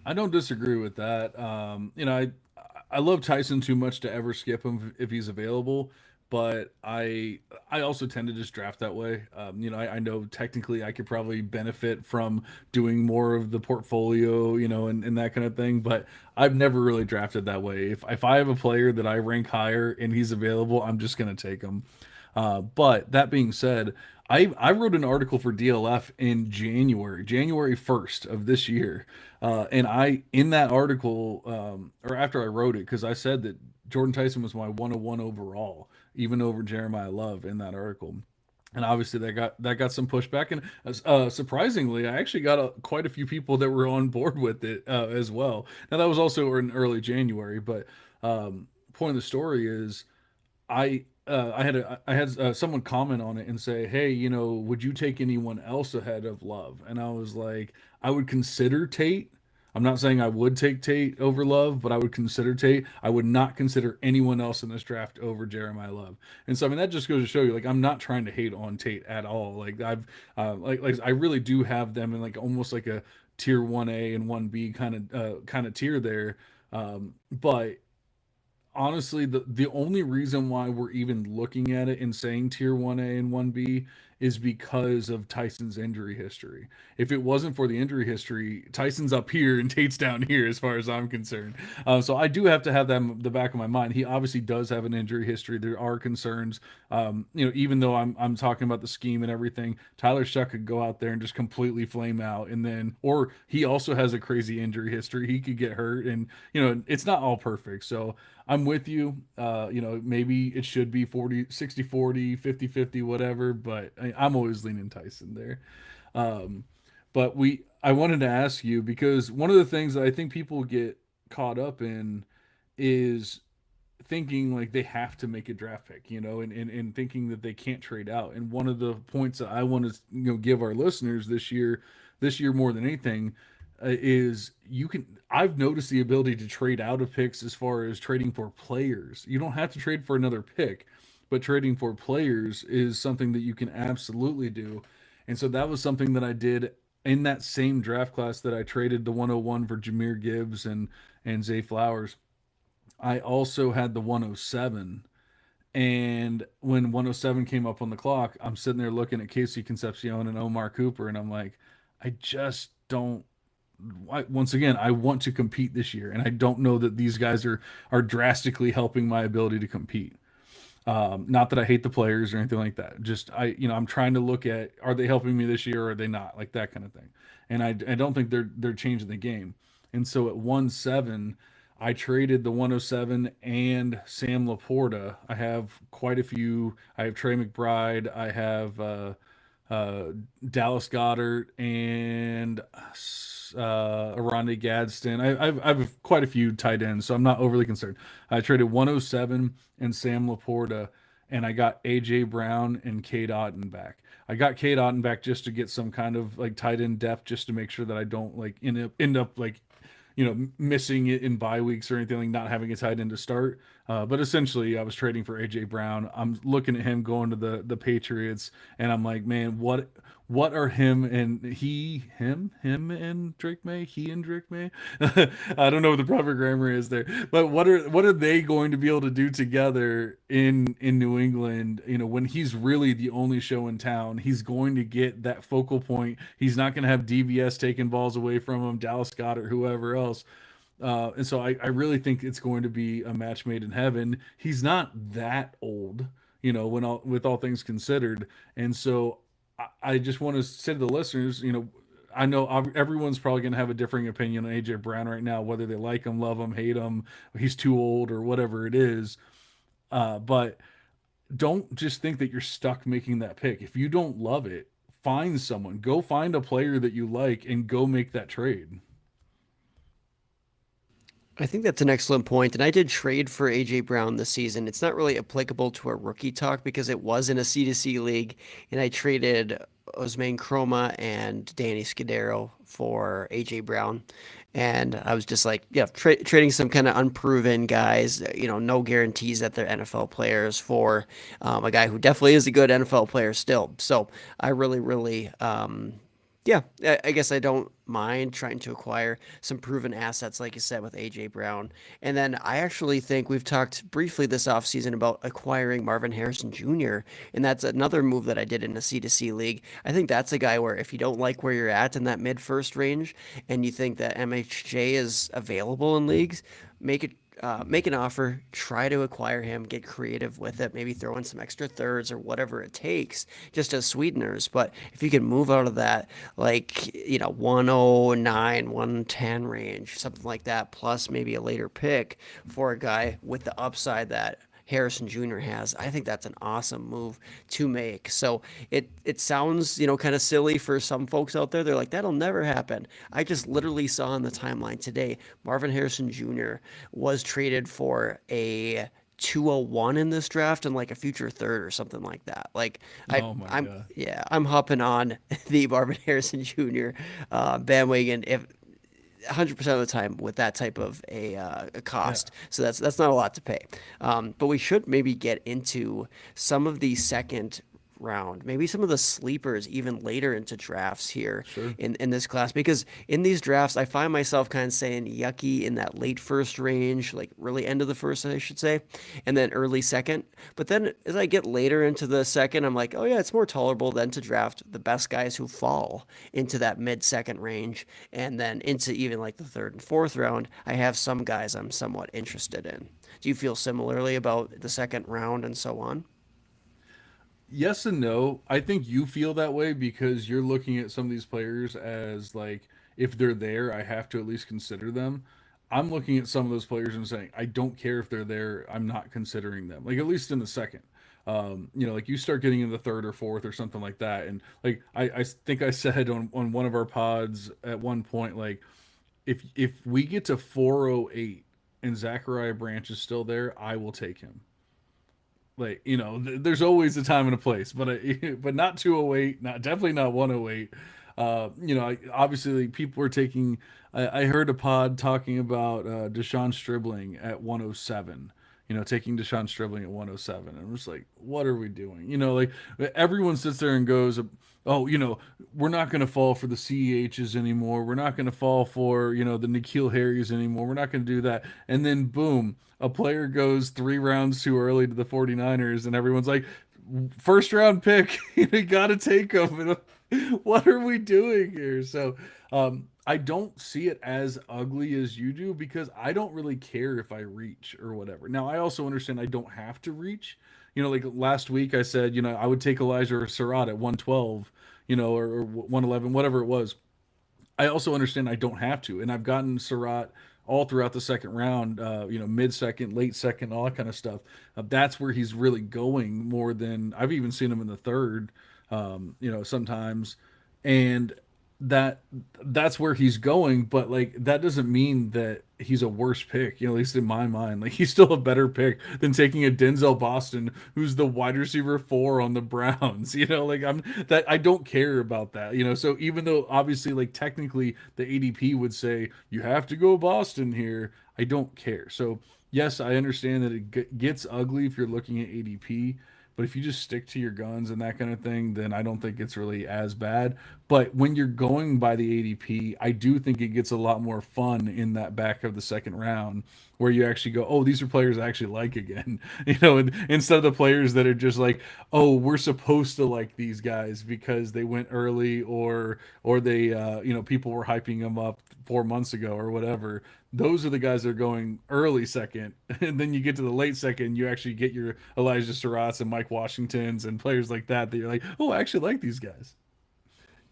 I don't disagree with that. I love Tyson too much to ever skip him if he's available, but I also tend to just draft that way. I know technically I could probably benefit from doing more of the portfolio, and that kind of thing, but I've never really drafted that way. If I have a player that I rank higher and he's available, I'm just gonna take him. But that being said, I wrote an article for DLF in January 1st of this year. And in that article, or after I wrote it, because I said that Jordan Tyson was my 101 overall, even over Jeremiah Love in that article. and obviously that got some pushback. And surprisingly, I actually got quite a few people that were on board with it as well. Now that was also in early January, but point of the story is I had someone comment on it and say, "Hey, would you take anyone else ahead of Love?" And I was like, "I would consider Tate. I'm not saying I would take Tate over Love, but I would consider Tate. I would not consider anyone else in this draft over Jeremiah Love." And so, I mean, that just goes to show you, like, I'm not trying to hate on Tate at all. Like, I've like I really do have them in like almost like a tier 1A and 1B kind of tier there. But honestly, the only reason why we're even looking at it and saying tier 1A and 1B is because of Tyson's injury history. If it wasn't for the injury history, Tyson's up here and Tate's down here as far as I'm concerned. So I do have to have that in the back of my mind. He obviously does have an injury history. There are concerns. Even though I'm talking about the scheme and everything, Tyler Shuck could go out there and just completely flame out, and then, or he also has a crazy injury history. He could get hurt, and it's not all perfect. So I'm with you. Maybe it should be 40-60-40, 50-50, whatever, but I'm always leaning Tyson there. Um, but I wanted to ask you, because one of the things that I think people get caught up in is thinking like they have to make a draft pick, and thinking that they can't trade out. And one of the points that I want to give our listeners this year more than anything, is I've noticed the ability to trade out of picks as far as trading for players. You don't have to trade for another pick, but trading for players is something that you can absolutely do. And so that was something that I did in that same draft class that I traded the 101 for Jameer Gibbs and Zay Flowers. I also had the 107, and when 107 came up on the clock, I'm sitting there looking at Casey Concepcion and Omar Cooper, and I'm like, I just don't. Once again, I want to compete this year, and I don't know that these guys are drastically helping my ability to compete. Not that I hate the players or anything like that. Just I'm trying to look at, are they helping me this year or are they not, like that kind of thing. And I don't think they're changing the game. And so at 1-7, I traded the 107 and Sam Laporta. I have quite a few. I have Trey McBride. I have Dallas Goddard and Aronde Gadsden. I have quite a few tight ends, so I'm not overly concerned. I traded 107 and Sam Laporta, and I got A.J. Brown and Cade Otton back. I got Cade Otton back just to get some kind of like tight end depth, just to make sure that I don't like end up like missing it in bye weeks or anything, like not having a tight end to start. But essentially, I was trading for AJ Brown. I'm looking at him going to the Patriots, and I'm like, man, what are him and Drake May? He and Drake May? I don't know what the proper grammar is there, but what are they going to be able to do together in New England? When he's really the only show in town, he's going to get that focal point. He's not going to have DVS taking balls away from him, Dallas Goddard, whoever else. And so I really think it's going to be a match made in heaven. He's not that old, with all things considered. And so I just want to say to the listeners, I know everyone's probably going to have a differing opinion on AJ Brown right now, whether they like him, love him, hate him, he's too old, or whatever it is. But don't just think that you're stuck making that pick. If you don't love it, find someone. Go find a player that you like and go make that trade. I think that's an excellent point, and I did trade for AJ Brown this season. It's not really applicable to our rookie talk because it was in a C2C league, and I traded Osman Chroma and Danny Scudero for AJ Brown. And I was just like, yeah, trading some kind of unproven guys, no guarantees that they're NFL players for a guy who definitely is a good NFL player still. So I really, really, yeah, I guess I don't mind trying to acquire some proven assets, like you said, with AJ Brown. And then I actually think we've talked briefly this offseason about acquiring Marvin Harrison Jr., and that's another move that I did in a C2C league. I think that's a guy where if you don't like where you're at in that mid-first range and you think that MHJ is available in leagues, make an offer, try to acquire him, get creative with it, maybe throw in some extra thirds or whatever it takes just as sweeteners. But if you can move out of that, 109, 110 range, something like that, plus maybe a later pick for a guy with the upside that Harrison Jr. has. I think that's an awesome move to make. So it sounds, you know, kind of silly for some folks out there. They're like, that'll never happen. I just literally saw on the timeline today, Marvin Harrison Jr. was traded for a 201 in this draft and like a future third or something like that. Like Oh my I'm god. yeah, I'm hopping on the Marvin Harrison Jr. Bandwagon if 100% of the time with that type of a Yeah. cost. So that's not a lot to pay. But we should maybe get into some of the second round, maybe some of the sleepers even later into drafts here Sure. in this class. Because in these drafts, I find myself kind of saying yucky in that late first range, like really end of the first, I should say, and then early second. But then as I get later into the second, I'm like, oh yeah, it's more tolerable than to draft the best guys who fall into that mid second range. And then into even like the third and fourth round, I have some guys I'm somewhat interested in. Do you feel similarly about the second round and so on? Yes and no. I think you feel that way because you're looking at some of these players as like, if they're there, I have to at least consider them. I'm looking at some of those players and saying, I don't care if they're there, I'm not considering them. Like at least in the second. Like you start getting in the third or fourth or something like that. And like I think I said on one of our pods at one point, like if we get to 408 and Zachariah Branch is still there, I will take him. Like there's always a time and a place, but but not 208, not definitely not 108. Obviously like, people were taking. I heard a pod talking about Deshaun Stribling at 107. Taking Deshaun Stribling at 107. And I'm just like, what are we doing? Like everyone sits there and goes, oh, we're not going to fall for the CEHs anymore. We're not going to fall for, the N'Keal Harrys anymore. We're not going to do that. And then boom, a player goes 3 rounds too early to the 49ers and everyone's like, first round pick, you got to take him. What are we doing here? So, I don't see it as ugly as you do because I don't really care if I reach or whatever. Now, I also understand I don't have to reach. Like last week I said, I would take Elijah or Surratt at 112, or 111, whatever it was. I also understand I don't have to, and I've gotten Surratt all throughout the second round, mid second, late second, all that kind of stuff. That's where he's really going more than I've even seen him in the third, sometimes, and that that's where he's going. But like that doesn't mean that he's a worse pick, at least in my mind. Like he's still a better pick than taking a Denzel Boston, who's the wide receiver 4 on the Browns. Like I don't care about that. So even though obviously like technically the ADP would say you have to go Boston here, I don't care. So yes, I understand that it gets ugly if you're looking at ADP. But if you just stick to your guns and that kind of thing, then I don't think it's really as bad. But when you're going by the ADP, I do think it gets a lot more fun in that back of the second round where you actually go, oh, these are players I actually like again. Instead of the players that are just like, oh, we're supposed to like these guys because they went early or they, people were hyping them up 4 months ago or whatever. Those are the guys that are going early second, and then you get to the late second, you actually get your Elijah Surratts and Mike Washingtons and players like that you're like, oh, I actually like these guys.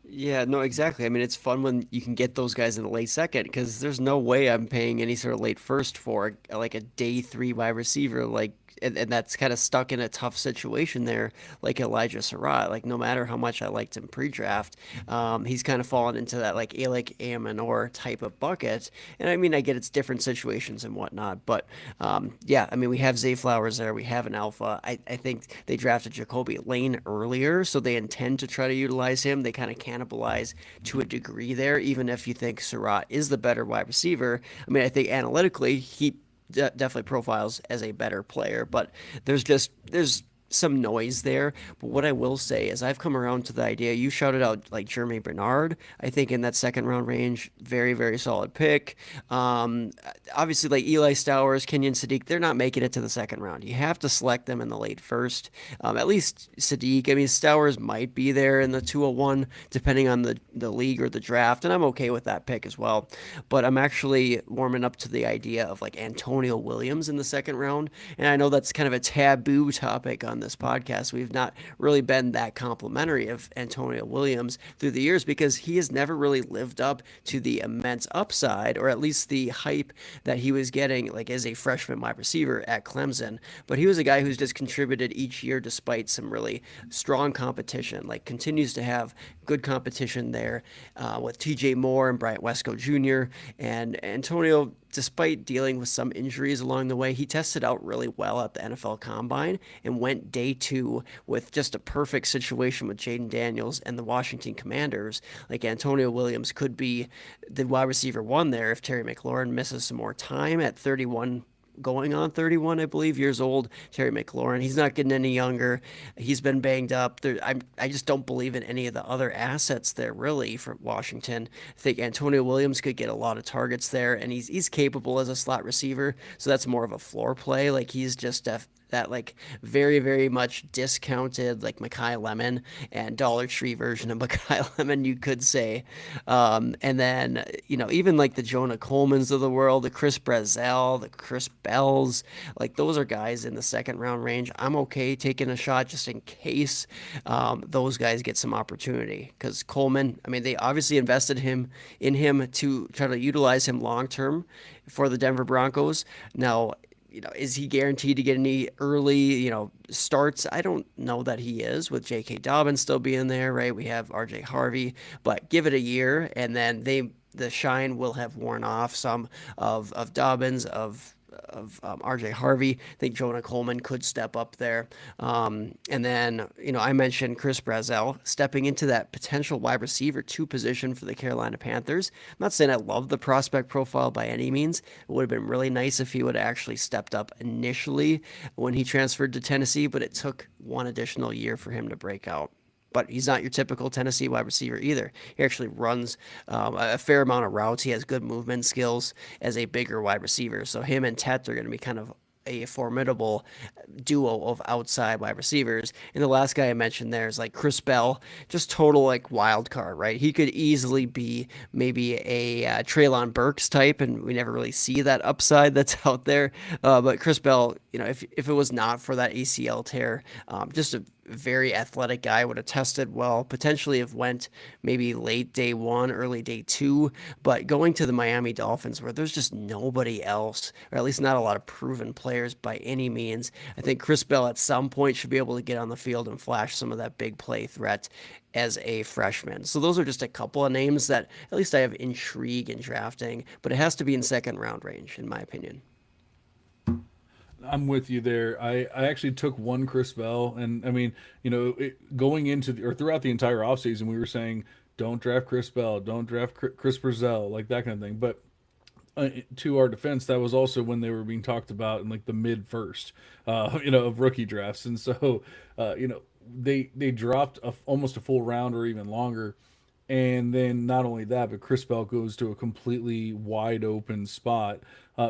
Yeah, no, exactly. I mean, it's fun when you can get those guys in the late second because there's no way I'm paying any sort of late first for like a day three wide receiver, like, and that's kind of stuck in a tough situation there, like Elijah Surratt. Like, no matter how much I liked him pre-draft, he's kind of fallen into that like Alec Amanor type of bucket. And I mean, I get it's different situations and whatnot, but yeah, I mean, we have Zay Flowers there, we have an alpha. I think they drafted Jacoby Lane earlier, so they intend to try to utilize him. They kind of cannibalize to a degree there, even if you think Surratt is the better wide receiver. I mean, I think analytically he definitely profiles as a better player, but there's some noise there. But what I will say is I've come around to the idea you shouted out like Jeremy Bernard. I think in that second round range, very, very solid pick. Obviously like Eli Stowers, Kenyon Sadiq, they're not making it to the second round. You have to select them in the late first. At least Sadiq. I mean, Stowers might be there in the 201, depending on the league or the draft, and I'm okay with that pick as well. But I'm actually warming up to the idea of like Antonio Williams in the second round, and I know that's kind of a taboo topic on this podcast, we've not really been that complimentary of Antonio Williams through the years because he has never really lived up to the immense upside, or at least the hype that he was getting like as a freshman wide receiver at Clemson. But he was a guy who's just contributed each year despite some really strong competition, like continues to have good competition there with TJ Moore and Bryant Wesco Jr. And Antonio, despite dealing with some injuries along the way, he tested out really well at the NFL Combine and went day 2 with just a perfect situation with Jaden Daniels and the Washington Commanders. Like Antonio Williams could be the wide receiver 1 there if Terry McLaurin misses some more time at 31, going on 31, I believe, years old. Terry McLaurin, he's not getting any younger. He's been banged up. I just don't believe in any of the other assets there, really, for Washington. I think Antonio Williams could get a lot of targets there, and he's capable as a slot receiver, so that's more of a floor play. Like, he's just that like very, very much discounted like Mekhi Lemon and Dollar Tree version of Mekhi Lemon, you could say. And then, even like the Jonah Colemans of the world, the Chris Brazzell, the Chris Bells, like those are guys in the second round range. I'm okay taking a shot just in case those guys get some opportunity, because Coleman, I mean, they obviously invested in him to try to utilize him long term for the Denver Broncos. Now, is he guaranteed to get any early, starts? I don't know that he is, with J.K. Dobbins still being there, right? We have R.J. Harvey, but give it a year, and then the shine will have worn off some of Dobbins, of R.J. Harvey. I think Jonah Coleman could step up there. And then, I mentioned Chris Brazzell stepping into that potential wide receiver 2 position for the Carolina Panthers. I'm not saying I love the prospect profile by any means. It would have been really nice if he would have actually stepped up initially when he transferred to Tennessee, but it took one additional year for him to break out. But he's not your typical Tennessee wide receiver either. He actually runs a fair amount of routes. He has good movement skills as a bigger wide receiver. So him and Tet are going to be kind of a formidable duo of outside wide receivers. And the last guy I mentioned there is like Chris Bell, just total like wild card, right? He could easily be maybe a Treylon Burks type, and we never really see that upside that's out there. But Chris Bell, if it was not for that ACL tear, just a very athletic guy, would have tested well, potentially have went maybe late day 1, early day 2, but going to the Miami Dolphins where there's just nobody else, or at least not a lot of proven players by any means, I think Chris Bell at some point should be able to get on the field and flash some of that big play threat as a freshman. So those are just a couple of names that at least I have intrigue in drafting, but it has to be in second round range, in my opinion. I'm with you there. I actually took one Chris Bell, and I mean, going into or throughout the entire offseason, we were saying, don't draft Chris Bell, don't draft Chris Brazzell, like that kind of thing. But to our defense, that was also when they were being talked about in like the mid first, of rookie drafts, and so they dropped almost a full round or even longer. And then not only that, but Chris Bell goes to a completely wide open spot.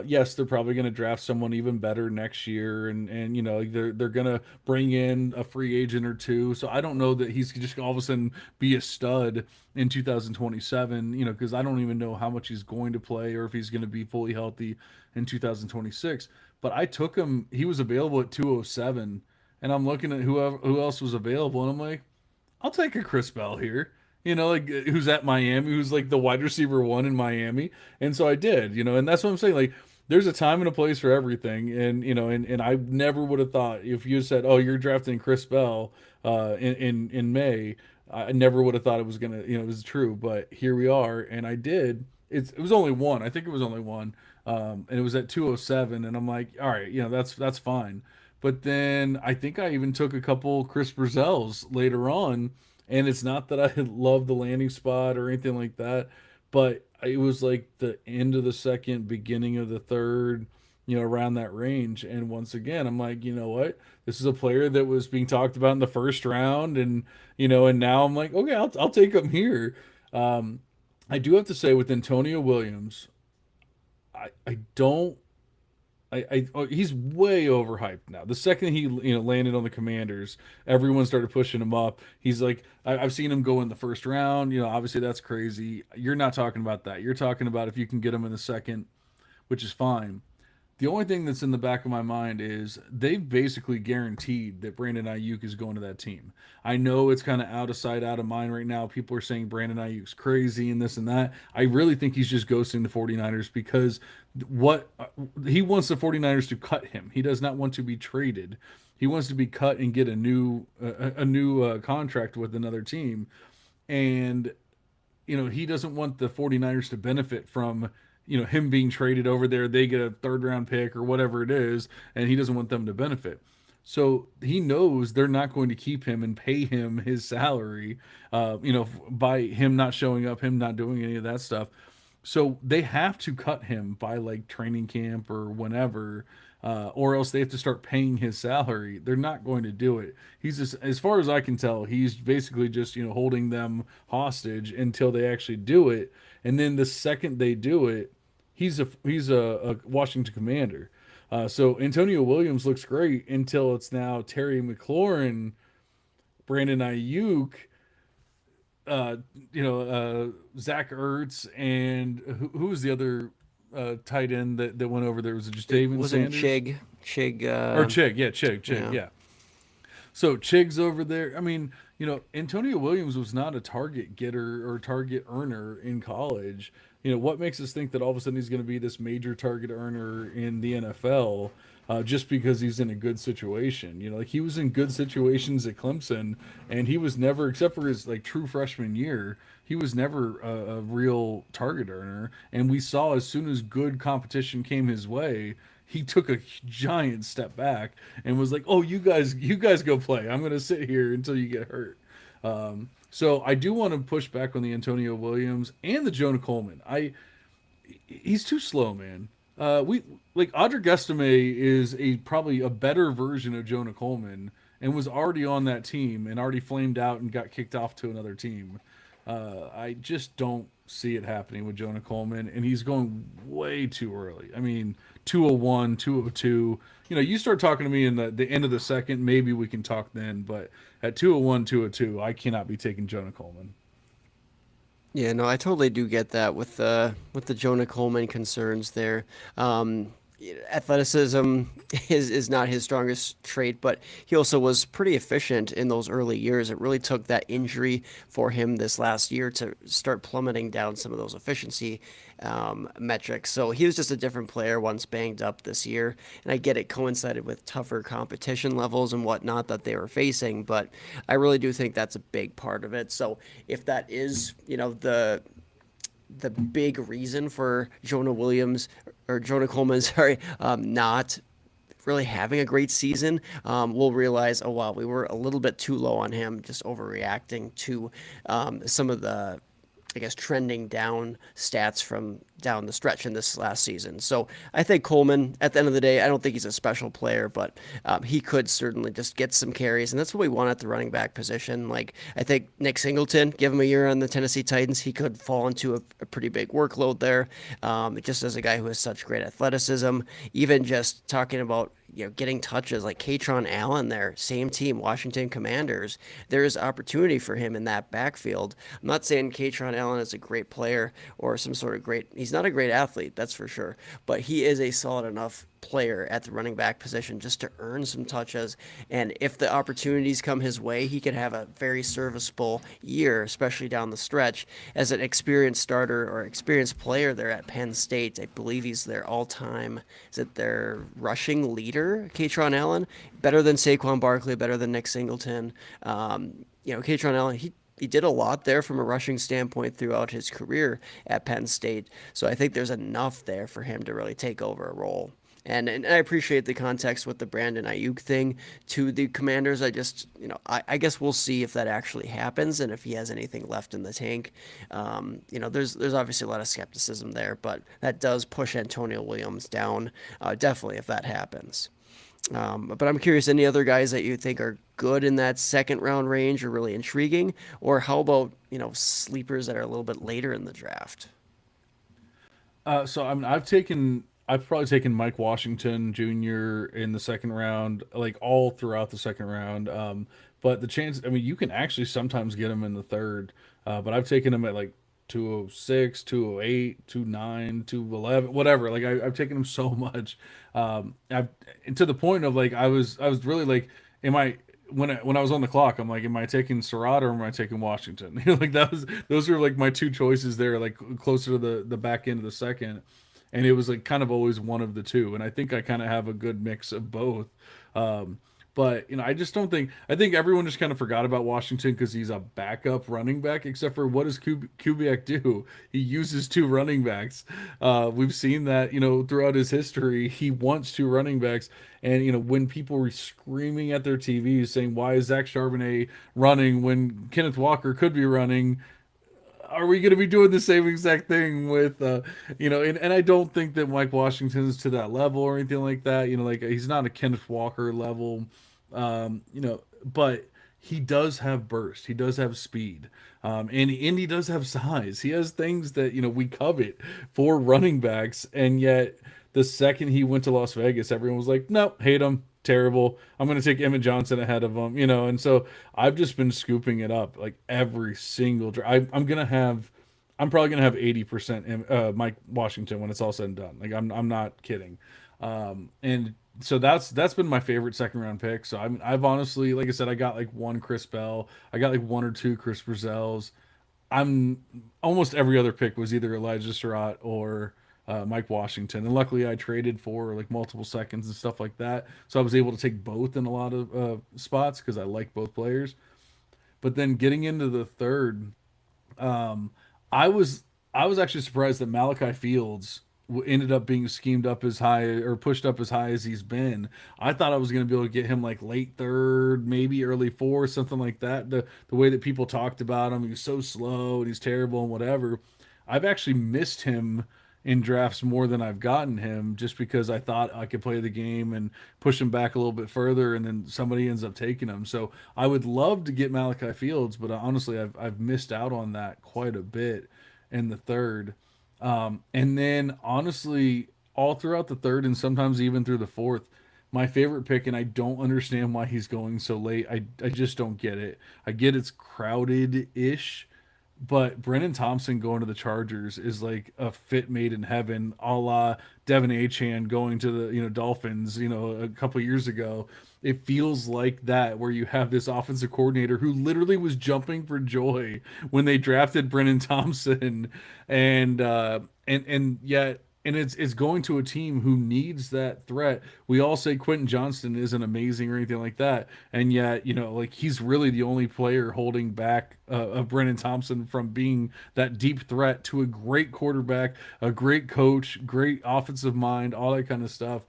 Yes, they're probably going to draft someone even better next year, and they're going to bring in a free agent or two. So I don't know that he's just all of a sudden be a stud in 2027. Because I don't even know how much he's going to play or if he's going to be fully healthy in 2026. But I took him; he was available at 207, and I'm looking at who else was available, and I'm like, I'll take a Chris Bell here. Who's at Miami, who's like the wide receiver 1 in Miami. And so I did, and that's what I'm saying. Like, there's a time and a place for everything. And I never would have thought, if you said, oh, you're drafting Chris Bell in May, I never would have thought it was going to, it was true. But here we are. And I did. It was only one. I think it was only one. And it was at 207. And I'm like, all right, that's fine. But then I think I even took a couple Chris Brazzel's later on. And it's not that I love the landing spot or anything like that, but it was like the end of the second, beginning of the third, around that range. And once again, I'm like, you know what? This is a player that was being talked about in the first round, and and now I'm like, okay, I'll take him here. I do have to say, with Antonio Williams, I don't. He's way overhyped now. The second he landed on the Commanders, everyone started pushing him up. He's like, I've seen him go in the first round. Obviously that's crazy. You're not talking about that. You're talking about if you can get him in the second, which is fine. The only thing that's in the back of my mind is they've basically guaranteed that Brandon Ayuk is going to that team. I know it's kind of out of sight, out of mind right now. People are saying Brandon Ayuk's crazy and this and that. I really think he's just ghosting the 49ers because what he wants the 49ers to cut him. He does not want to be traded. He wants to be cut and get a new contract with another team. And he doesn't want the 49ers to benefit from, him being traded over there. They get a third round pick or whatever it is, and he doesn't want them to benefit. So he knows they're not going to keep him and pay him his salary, by him not showing up, him not doing any of that stuff. So they have to cut him by like training camp or whenever, or else they have to start paying his salary. They're not going to do it. He's just, as far as I can tell, he's basically just holding them hostage until they actually do it. And then the second they do it, he's a Washington Commander. So Antonio Williams looks great until it's now Terry McLaurin, Brandon Ayuk, uh, Zach Ertz, and who was the other tight end that went over there? Was it just It David wasn't Sanders Chig. or Chig? Yeah, Chig. Yeah. Yeah. So Chig's over there. I mean, Antonio Williams was not a target getter or target earner in college. What makes us think that all of a sudden he's going to be this major target earner in the NFL, just because he's in a good situation? Like he was in good situations at Clemson, and he was never, except for his like true freshman year, he was never a real target earner. And we saw as soon as good competition came his way, he took a giant step back and was like, "Oh, you guys go play. I'm going to sit here until you get hurt." So I do want to push back on the Antonio Williams and the Jonah Coleman. He's too slow, man. We like Audric Estime is probably a better version of Jonah Coleman and was already on that team and already flamed out and got kicked off to another team. I just don't see it happening with Jonah Coleman, and he's going way too early. I mean, 201, 202. You start talking to me in the end of the second, maybe we can talk then, but at 201, 202, I cannot be taking Jonah Coleman. Yeah, no, I totally do get that with the Jonah Coleman concerns there. Athleticism is not his strongest trait, but he also was pretty efficient in those early years. It really took that injury for him this last year to start plummeting down some of those efficiency metrics. So he was just a different player once banged up this year. And I get it coincided with tougher competition levels and whatnot that they were facing, but I really do think that's a big part of it. So if that is, the big reason for Jonah Williams or Jonah Coleman, sorry, not really having a great season, we'll realize, oh wow, we were a little bit too low on him, just overreacting to some of the, I guess, trending down stats from down the stretch in this last season. So I think Coleman, at the end of the day, I don't think he's a special player, but he could certainly just get some carries, and that's what we want at the running back position. Like, I think Nick Singleton, give him a year on the Tennessee Titans, he could fall into a pretty big workload there. Just as a guy who has such great athleticism, even just talking about getting touches like Katron Allen there, same team, Washington Commanders. There is opportunity for him in that backfield. I'm not saying Katron Allen is a great player or some sort of great, he's not a great athlete, that's for sure, but he is a solid enough player at the running back position just to earn some touches. And if the opportunities come his way, he could have a very serviceable year, especially down the stretch. As an experienced starter or experienced player there at Penn State, I believe he's their all-time, is it their rushing leader, Katron Allen? Better than Saquon Barkley, better than Nick Singleton. Katron Allen, he did a lot there from a rushing standpoint throughout his career at Penn State. So I think there's enough there for him to really take over a role. And I appreciate the context with the Brandon Ayuk thing to the Commanders. I guess we'll see if that actually happens and if he has anything left in the tank. There's obviously a lot of skepticism there, but that does push Antonio Williams down, definitely if that happens. But I'm curious, any other guys that you think are good in that second round range or really intriguing? Or how about, sleepers that are a little bit later in the draft? So I mean, I've probably taken Mike Washington Jr. in the second round, like all throughout the second round. But the chance, I mean, you can actually sometimes get him in the third, but I've taken him at like 206, 208, 209, 211, whatever. Like I've taken him so much. I've and to the point of like I was really like, am I when I was on the clock, I'm like, am I taking Surratt or am I taking Washington? Like that was those were like my two choices there, like closer to the back end of the second, and it was like kind of always one of the two, and I think I kind of have a good mix of both. Um, but I just don't think I think everyone just kind of forgot about Washington because he's a backup running back. Except for what does Kubiak do? He uses two running backs. We've seen that throughout his history. He wants two running backs, and when people were screaming at their TVs saying, "Why is Zach Charbonnet running when Kenneth Walker could be running?" Are we going to be doing the same exact thing with and I don't think that Mike Washington's to that level or anything like that, like he's not a Kenneth Walker level, but he does have burst, he does have speed, and he does have size. He has things that we covet for running backs, and yet the second he went to Las Vegas, everyone was like, nope, hate him, terrible. I'm going to take Emmett Johnson ahead of him, and so I've just been scooping it up like every single I'm probably going to have 80% Mike Washington when it's all said and done. Like I'm not kidding. And so that's been my favorite second round pick. So I've honestly, like I said, I got like one Chris Bell, I got like one or two Chris Brazels. I'm almost every other pick was either Elijah Surratt or Mike Washington, and luckily I traded for like multiple seconds and stuff like that, so I was able to take both in a lot of spots because I like both players. But then getting into the third, um, I was I was actually surprised that Malachi Fields ended up being schemed up as high or pushed up as high as he's been. I thought I was going to be able to get him like late third, maybe early fourth, something like that. The way that people talked about him, he was so slow and he's terrible and whatever. I've actually missed him in drafts more than I've gotten him just because I thought I could play the game and push him back a little bit further, and then somebody ends up taking him. So I would love to get Malachi Fields, but honestly, I've missed out on that quite a bit in the third. And then honestly, all throughout the third and sometimes even through the fourth, my favorite pick, and I don't understand why he's going so late. I just don't get it. I get it's crowded ish, but Brennan Thompson going to the Chargers is like a fit made in heaven, a la Devin Achan going to the Dolphins, a couple years ago. It feels like that where you have this offensive coordinator who literally was jumping for joy when they drafted Brennan Thompson, and yet it's going to a team who needs that threat. We all say Quentin Johnston isn't amazing or anything like that, and yet like he's really the only player holding back Brennan Thompson from being that deep threat to a great quarterback, a great coach, great offensive mind, all that kind of stuff.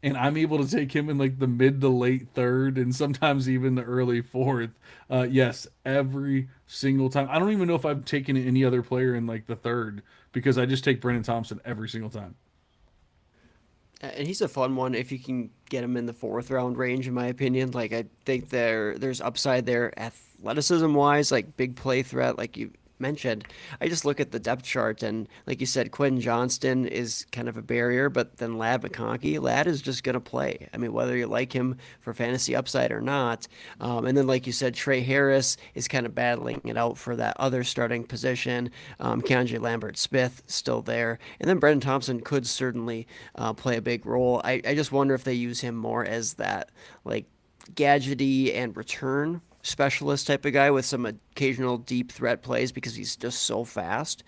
And I'm able to take him in like the mid to late third and sometimes even the early fourth. Yes, every single time. I don't even know if I've taken any other player in like the third because I just take Brennan Thompson every single time. And he's a fun one if you can get him in the fourth round range, in my opinion. Like I think there's upside there athleticism wise, like big play threat, like you mentioned. I just look at the depth chart and like you said, Quentin Johnston is kind of a barrier, but then Lad McConkey, Lad is just gonna play. I mean, whether you like him for fantasy upside or not. And then like you said, Trey Harris is kind of battling it out for that other starting position. Keandre Lambert-Smith still there. And then Brendan Thompson could certainly play a big role. I just wonder if they use him more as that like gadgety and return specialist type of guy with some occasional deep threat plays because he's just so fast.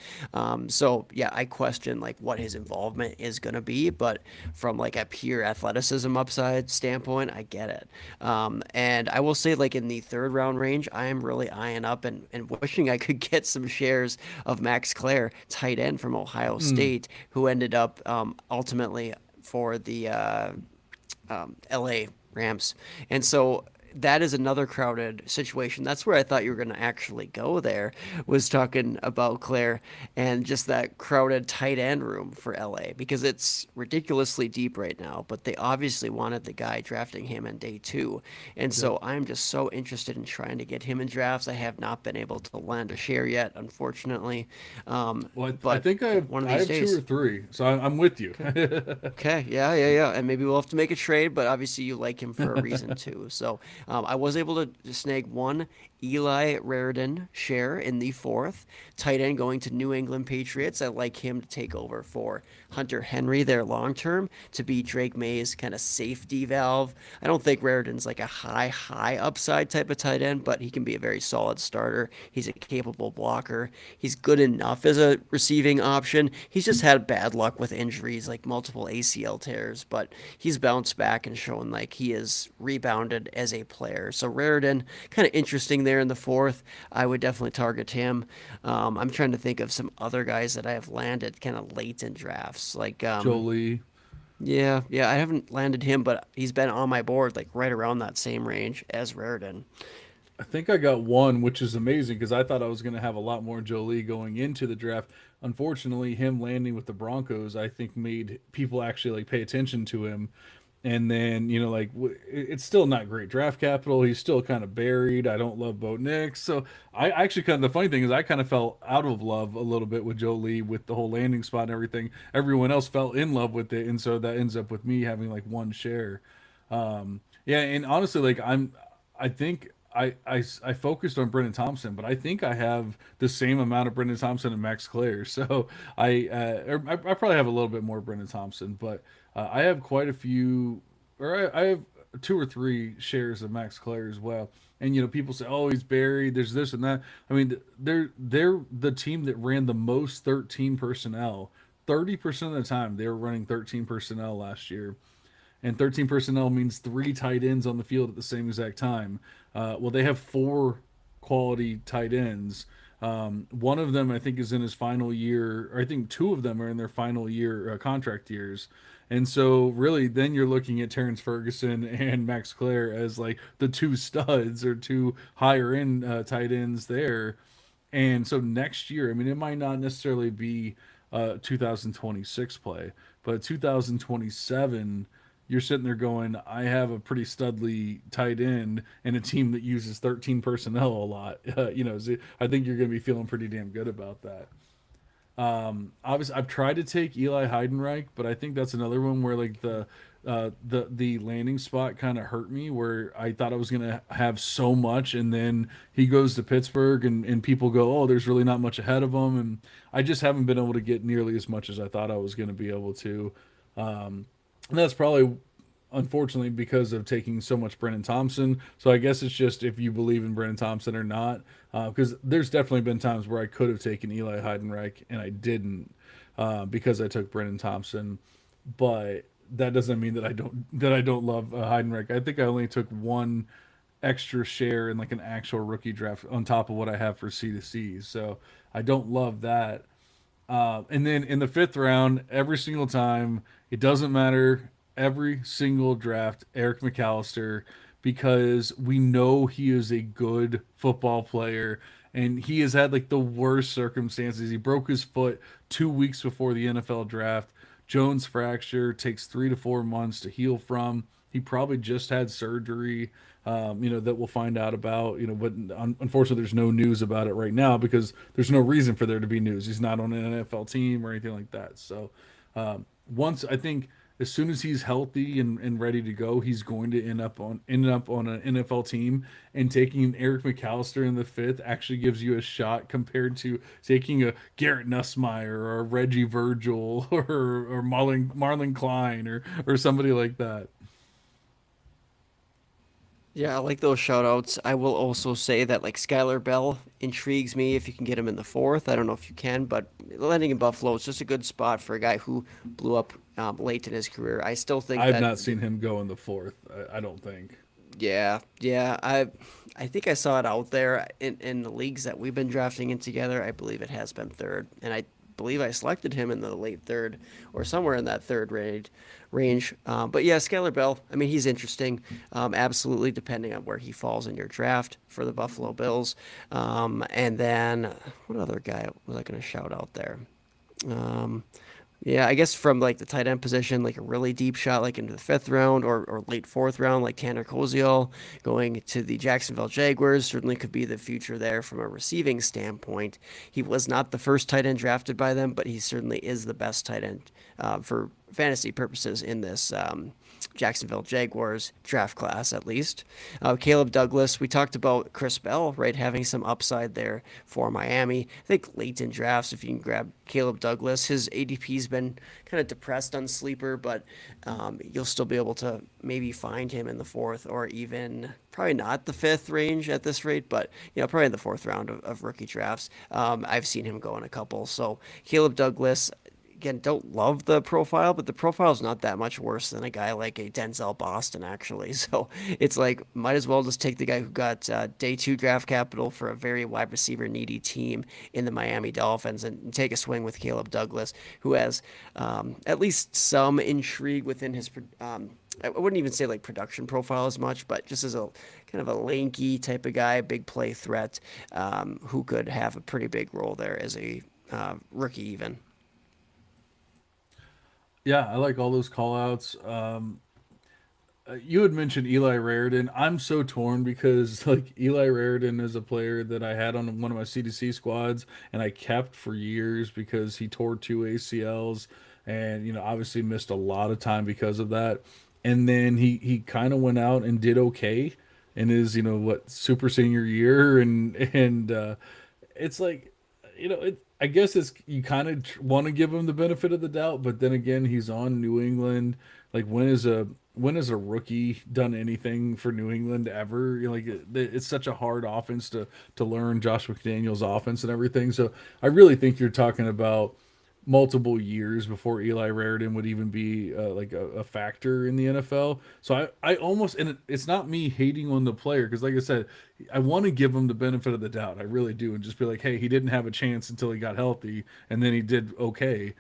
So yeah, I question like what his involvement is going to be, but from like a pure athleticism upside standpoint, I get it. And I will say like in the third round range, I am really eyeing up and wishing I could get some shares of Max Clare, tight end from Ohio State, who ended up ultimately for the LA Rams. And so that is another crowded situation. That's where I thought you were going to actually go there, was talking about Claire and just that crowded tight end room for LA because it's ridiculously deep right now, but they obviously wanted the guy drafting him in day two. And so I'm just so interested in trying to get him in drafts. I have not been able to land a share yet, unfortunately. Well, But I think I have, one of I these have days. two or three, so I'm with you. Okay, yeah. And maybe we'll have to make a trade, but obviously you like him for a reason too. So I was able to snag one Eli Raridan share in the fourth. Tight end going to New England Patriots. I like him to take over for Hunter Henry there long term to be Drake May's kind of safety valve. I don't think Raridan's like a high upside type of tight end, but he can be a very solid starter. He's a capable blocker. He's good enough as a receiving option. He's just had bad luck with injuries, like multiple ACL tears, but he's bounced back and shown like he is rebounded as a player. So Raridan, kind of interesting there in the fourth. I would definitely target him. I'm trying to think of some other guys that I have landed kind of late in drafts. Like, Jolie. yeah, I haven't landed him, but he's been on my board like right around that same range as Raridan. I think I got one, which is amazing because I thought I was going to have a lot more Jolie going into the draft. Unfortunately, him landing with the Broncos, I think made people actually like pay attention to him. And then, like it's still not great draft capital. He's still kind of buried. I don't love Bo Nix. So I actually kind of, the funny thing is I kind of fell out of love a little bit with Jolie with the whole landing spot and everything. Everyone else fell in love with it. And so that ends up with me having like one share. Yeah. And honestly, like I think I focused on Brendan Thompson, but I think I have the same amount of Brendan Thompson and Max Clare. So I probably have a little bit more Brendan Thompson, but I have quite a few, or I have two or three shares of Max Clare as well. And people say, "Oh, he's buried." There's this and that. I mean, they're the team that ran the most 13 personnel. 30% of the time, they were running 13 personnel last year. And 13 personnel means three tight ends on the field at the same exact time. Well, they have four quality tight ends. One of them, I think, is in his final year, or I think two of them are in their final year contract years. And so, really, then you're looking at Terrence Ferguson and Max Clare as like the two studs or two higher end tight ends there. And so next year, I mean, it might not necessarily be 2026 play, but 2027 you're sitting there going, I have a pretty studly tight end and a team that uses 13 personnel a lot. So I think you're going to be feeling pretty damn good about that. Obviously, I've tried to take Eli Heidenreich, but I think that's another one where like the landing spot kind of hurt me, where I thought I was going to have so much, and then he goes to Pittsburgh, and people go, oh, there's really not much ahead of him, and I just haven't been able to get nearly as much as I thought I was going to be able to. And that's probably, unfortunately, because of taking so much Brennan Thompson. So I guess it's just if you believe in Brennan Thompson or not. Because there's definitely been times where I could have taken Eli Heidenreich and I didn't because I took Brennan Thompson. But that doesn't mean that I don't love Heidenreich. I think I only took one extra share in like an actual rookie draft on top of what I have for C to C. So I don't love that. And then in the fifth round, every single time, it doesn't matter. Every single draft, Eric McAllister, because we know he is a good football player, and he has had like the worst circumstances. He broke his foot 2 weeks before the NFL draft. Jones fracture takes 3 to 4 months to heal from. He probably just had surgery, that we'll find out about, but unfortunately there's no news about it right now because there's no reason for there to be news. He's not on an NFL team or anything like that. So once I think as soon as he's healthy and ready to go, he's going to end up on an NFL team. And taking Eric McAllister in the fifth actually gives you a shot compared to taking a Garrett Nussmeier or a Reggie Virgil or Marlon Klein or somebody like that. Yeah, I like those shout outs. I will also say that like Skylar Bell intrigues me if you can get him in the fourth. I don't know if you can, but landing in Buffalo is just a good spot for a guy who blew up late in his career. I still think I've that not seen him go in the fourth. I don't think. yeah. I think I saw it out there in the leagues that we've been drafting in together. I believe it has been third, and I believe I selected him in the late third or somewhere in that third range. But yeah, Skylar Bell, I mean, he's interesting. Absolutely, depending on where he falls in your draft for the Buffalo Bills. And then what other guy was I going to shout out there? Yeah, I guess from like the tight end position, like a really deep shot, like into the fifth round or late fourth round, like Tanner Koziol going to the Jacksonville Jaguars certainly could be the future there from a receiving standpoint. He was not the first tight end drafted by them, but he certainly is the best tight end for fantasy purposes in this Jacksonville Jaguars draft class, at least. Caleb Douglas, we talked about Chris Bell, right, having some upside there for Miami. I think late in drafts, if you can grab Caleb Douglas, his ADP's been kind of depressed on Sleeper, but you'll still be able to maybe find him in the fourth or even probably not the fifth range at this rate, but probably in the fourth round of rookie drafts. I've seen him go in a couple. So Caleb Douglas, again, don't love the profile, but the profile is not that much worse than a guy like a Denzel Boston, actually. So it's like, might as well just take the guy who got day 2 draft capital for a very wide receiver needy team in the Miami Dolphins and take a swing with Caleb Douglas, who has at least some intrigue within his. I wouldn't even say like production profile as much, but just as a kind of a lanky type of guy, big play threat, who could have a pretty big role there as a rookie even. Yeah, I like all those call outs. You had mentioned Eli Raridan. I'm so torn because like Eli Raridan is a player that I had on one of my CDC squads and I kept for years because he tore 2 ACLs and obviously missed a lot of time because of that. And then he kind of went out and did okay in his super senior year and it's like I guess it's you kind of want to give him the benefit of the doubt, but then again, he's on New England. Like when is a rookie done anything for New England ever? It's such a hard offense to learn, Josh McDaniels' offense and everything. So I really think you're talking about multiple years before Eli Raridan would even be like a factor in the NFL. So I almost, and it's not me hating on the player because, like I said, I want to give him the benefit of the doubt. I really do, and just be like, hey, he didn't have a chance until he got healthy, and then he did okay.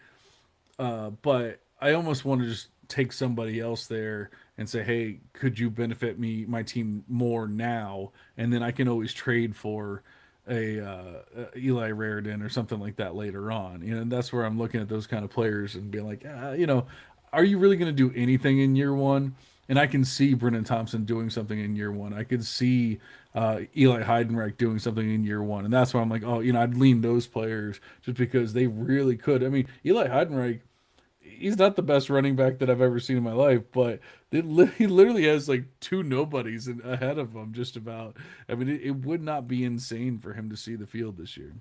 But I almost want to just take somebody else there and say, hey, could you benefit my team more now? And then I can always trade for a Eli Raridan or something like that later on. And that's where I'm looking at those kind of players and being like, are you really going to do anything in year one? And I can see Brennan Thompson doing something in year one. I could see Eli Heidenreich doing something in year one. And that's why I'm like, I'd lean those players just because they really could. I mean, Eli Heidenreich, he's not the best running back that I've ever seen in my life, but he literally has like 2 nobodies ahead of him just about. I mean, it would not be insane for him to see the field this year.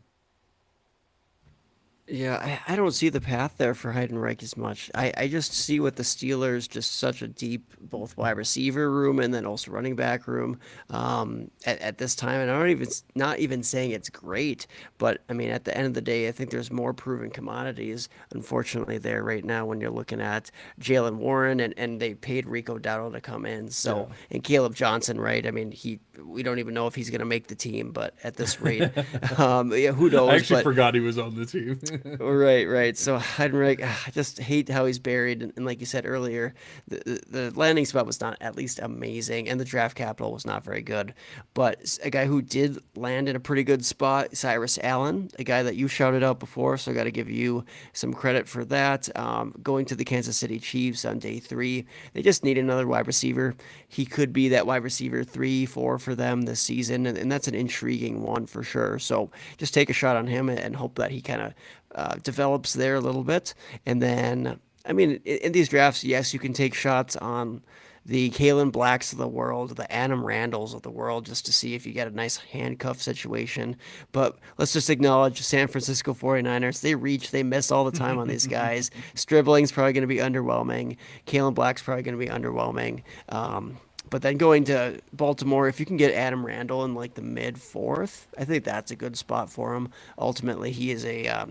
Yeah, I don't see the path there for Heidenreich as much. I just see with the Steelers just such a deep both wide receiver room and then also running back room at this time. And I don't even not even saying it's great, but I mean at the end of the day, I think there's more proven commodities. Unfortunately, there right now when you're looking at Jalen Warren and they paid Rico Dowdle to come in, so and Caleb Johnson, right? I mean we don't even know if he's going to make the team, but at this rate, yeah, who knows? I actually forgot he was on the team. Right. So Heidenreich, I just hate how he's buried. And like you said earlier, the landing spot was not at least amazing, and the draft capital was not very good. But a guy who did land in a pretty good spot, Cyrus Allen, a guy that you shouted out before, so I got to give you some credit for that. Going to the Kansas City Chiefs on day 3, they just need another wide receiver. He could be that wide receiver 3, 4 for them this season, and that's an intriguing one for sure. So just take a shot on him and hope that he kind of develops there a little bit. And then, I mean, in these drafts, yes, you can take shots on the Kalen Blacks of the world, the Adam Randalls of the world, just to see if you get a nice handcuff situation. But let's just acknowledge San Francisco 49ers. They miss all the time on these guys. Stribling's probably going to be underwhelming. Kalen Black's probably going to be underwhelming. But then going to Baltimore, if you can get Adam Randall in like the mid 4th, I think that's a good spot for him. Ultimately, he is a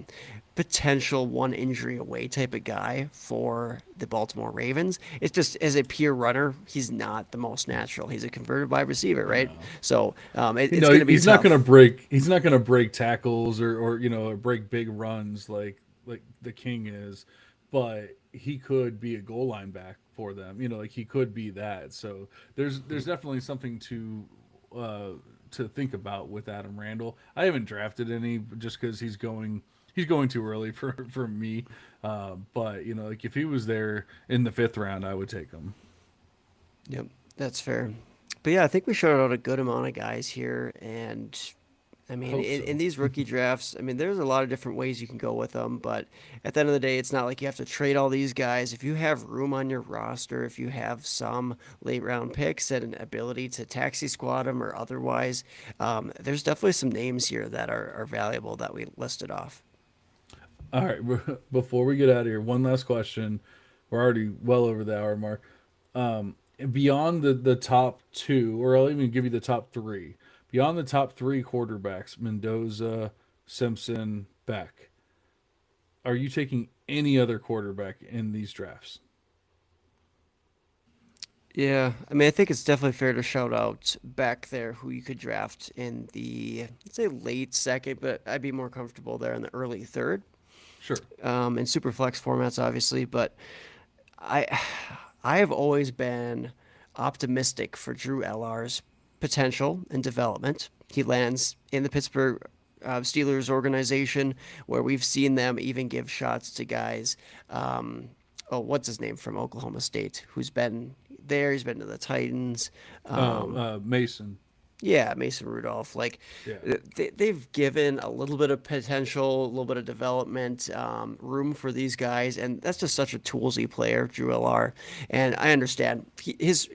potential one injury away type of guy for the Baltimore Ravens. It's just as a pure runner, he's not the most natural. He's a converted wide receiver, right? No. So it's going to be he's tough. Not going to break. He's not going to break tackles or break big runs like the King is, but he could be a goal line back for them. Like he could be that. So there's definitely something to think about with Adam Randall. I haven't drafted any just because he's going too early for me. But like if he was there in the 5th round, I would take him. Yep, that's fair. But yeah, I think we showed out a good amount of guys here, and I mean, Hope in so. these rookie drafts, I mean, there's a lot of different ways you can go with them, but at the end of the day, it's not like you have to trade all these guys. If you have room on your roster, if you have some late round picks and an ability to taxi squad them or otherwise, there's definitely some names here that are valuable that we listed off. All right, before we get out of here, one last question. We're already well over the hour mark. Beyond the top two, or I'll even give you the top three. Beyond the top three quarterbacks, Mendoza, Simpson, Beck, are you taking any other quarterback in these drafts? Yeah, I mean, I think it's definitely fair to shout out back there who you could draft in the, let's say late second, but I'd be more comfortable there in the early third, Sure. in super flex formats, obviously. But I, I have always been optimistic for Drew Ellar's potential and development. He lands in the Pittsburgh Steelers organization where we've seen them even give shots to guys. Oh, what's his name from Oklahoma State? Who's been there? He's been to the Titans. Mason. Yeah, Mason Rudolph. Like Yeah. they've given a little bit of potential, a little bit of development room for these guys, and that's just such a toolsy player, Drew L.R. And I understand his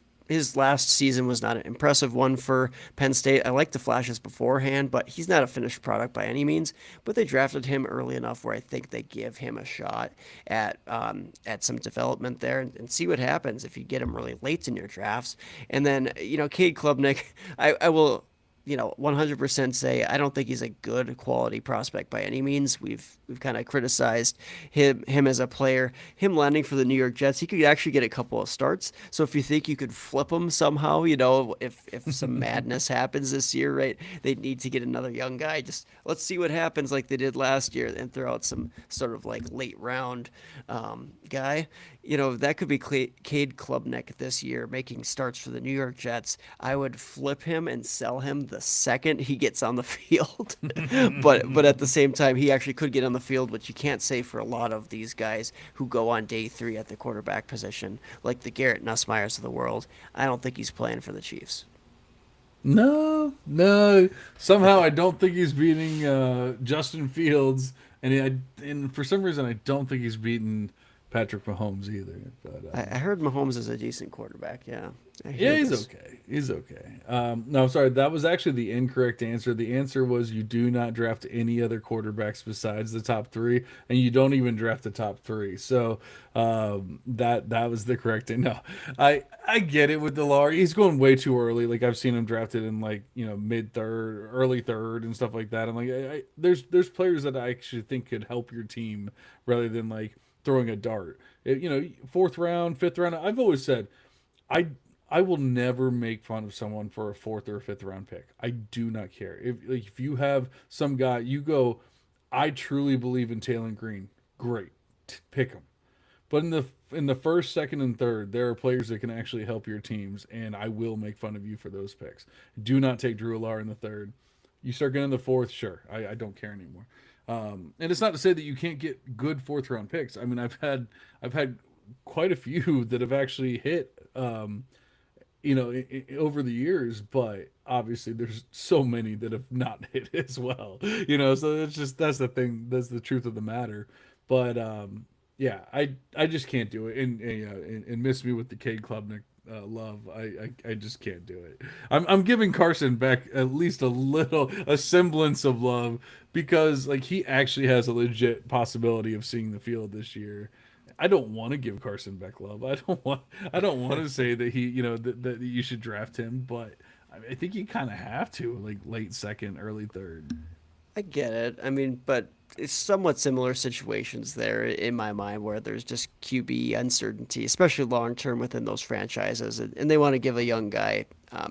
last season was not an impressive one for Penn State. I like the flashes beforehand, but he's not a finished product by any means. But they drafted him early enough where I think they give him a shot at some development there and see what happens if you get him really late in your drafts. And then Cade Klubnik, I will 100% say I don't think he's a good quality prospect by any means. We've kind of criticized him as a player. Him landing for the New York Jets, he could actually get a couple of starts. So if you think you could flip him somehow, if some madness happens this year, right? They need to get another young guy. Just let's see what happens like they did last year and throw out some sort of like late round guy. That could be Cade Klubnik this year making starts for the New York Jets. I would flip him and sell him the second he gets on the field. but at the same time, he actually could get on the field, which you can't say for a lot of these guys who go on day 3 at the quarterback position, like the Garrett Nussmeyers of the world. I don't think he's playing for the Chiefs. No, no. Somehow I don't think he's beating Justin Fields, and for some reason I don't think he's beating Patrick Mahomes either. But I heard Mahomes is a decent quarterback. Yeah, I yeah, hear he's this. okay. He's okay. No, I'm sorry. That was actually the incorrect answer. The answer was you do not draft any other quarterbacks besides the top three, and you don't even draft the top three. So that was the correct thing. No, I get it with Delari. He's going way too early. Like I've seen him drafted in like mid third, early third, and stuff like that. I'm like, there's players that I actually think could help your team rather than like throwing a dart. Fourth round, fifth round. I've always said, I I will never make fun of someone for a fourth or a fifth round pick. I do not care. If you have some guy, you go, I truly believe in Taylor Green. Great, pick him. But in the first, second, and third, there are players that can actually help your teams, and I will make fun of you for those picks. Do not take Drew Alar in the third. You start getting the fourth, sure. I don't care anymore. And it's not to say that you can't get good fourth round picks. I mean, I've had quite a few that have actually hit. Over the years, but obviously there's so many that have not hit as well. So that's the thing. That's the truth of the matter. But yeah, I just can't do it. And miss me with the Cade Klubnik love. I just can't do it. I'm giving Carson back at least a semblance of love because like he actually has a legit possibility of seeing the field this year. I don't want to give Carson Beck love. I don't want to say that that you should draft him, but I think you kind of have to, like late second, early third. I get it. I mean, but it's somewhat similar situations there in my mind where there's just QB uncertainty, especially long term within those franchises, and they want to give a young guy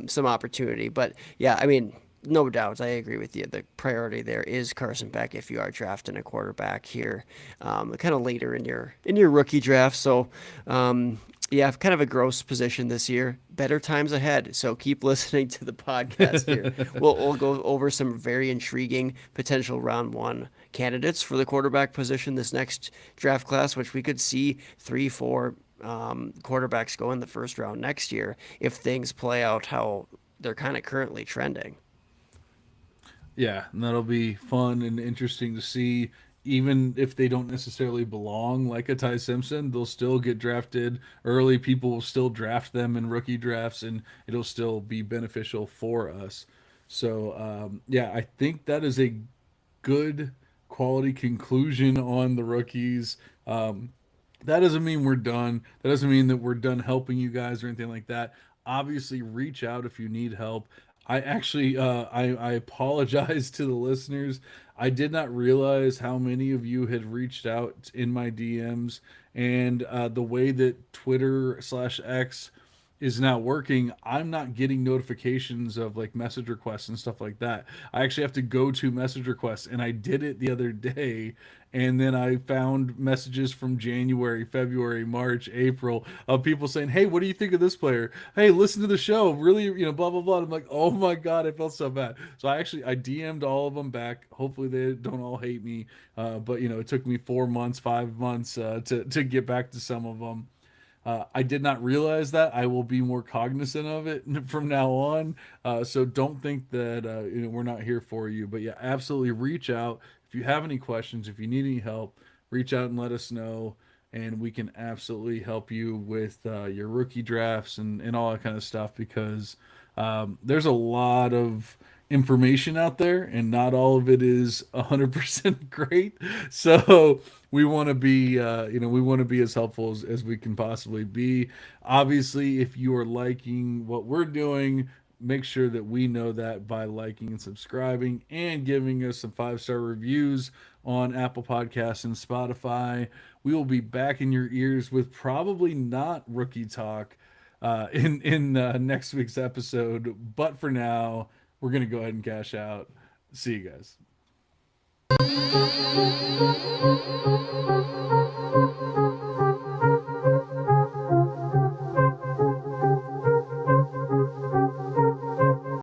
some opportunity. But yeah, I mean, no doubt, I agree with you. The priority there is Carson Beck if you are drafting a quarterback here, kind of later in your rookie draft. So, yeah, kind of a gross position this year. Better times ahead. So keep listening to the podcast here. We'll go over some very intriguing potential round one candidates for the quarterback position this next draft class, which we could see 3-4 quarterbacks go in the first round next year if things play out how they're kind of currently trending. Yeah, and that'll be fun and interesting to see. Even if they don't necessarily belong like a Ty Simpson, they'll still get drafted early. People will still draft them in rookie drafts, and it'll still be beneficial for us. So, yeah, I think that is a good quality conclusion on the rookies. That doesn't mean we're done. That doesn't mean that we're done helping you guys or anything like that. Obviously, reach out if you need help. I actually, I apologize to the listeners. I did not realize how many of you had reached out in my DMs, and the way that Twitter/X is now working, I'm not getting notifications of like message requests and stuff like that. I actually have to go to message requests, and I did it the other day. And then I found messages from January, February, March, April of people saying, "Hey, what do you think of this player? Hey, listen to the show. Really, blah blah blah." And I'm like, "Oh my god, I felt so bad." So I DM'd all of them back. Hopefully they don't all hate me. But it took me 4 months, 5 months to get back to some of them. I did not realize that. I will be more cognizant of it from now on. So don't think that we're not here for you. But yeah, absolutely reach out if you have any questions. If you need any help, reach out and let us know, and we can absolutely help you with your rookie drafts and all that kind of stuff. Because there's a lot of information out there, and not all of it is 100% great. So we want to be we want to be as helpful as we can possibly be. Obviously, if you are liking what we're doing, make sure that we know that by liking and subscribing and giving us some 5-star reviews on Apple Podcasts and Spotify. We will be back in your ears with probably not rookie talk in next week's episode. But for now, we're gonna go ahead and cash out. See you guys.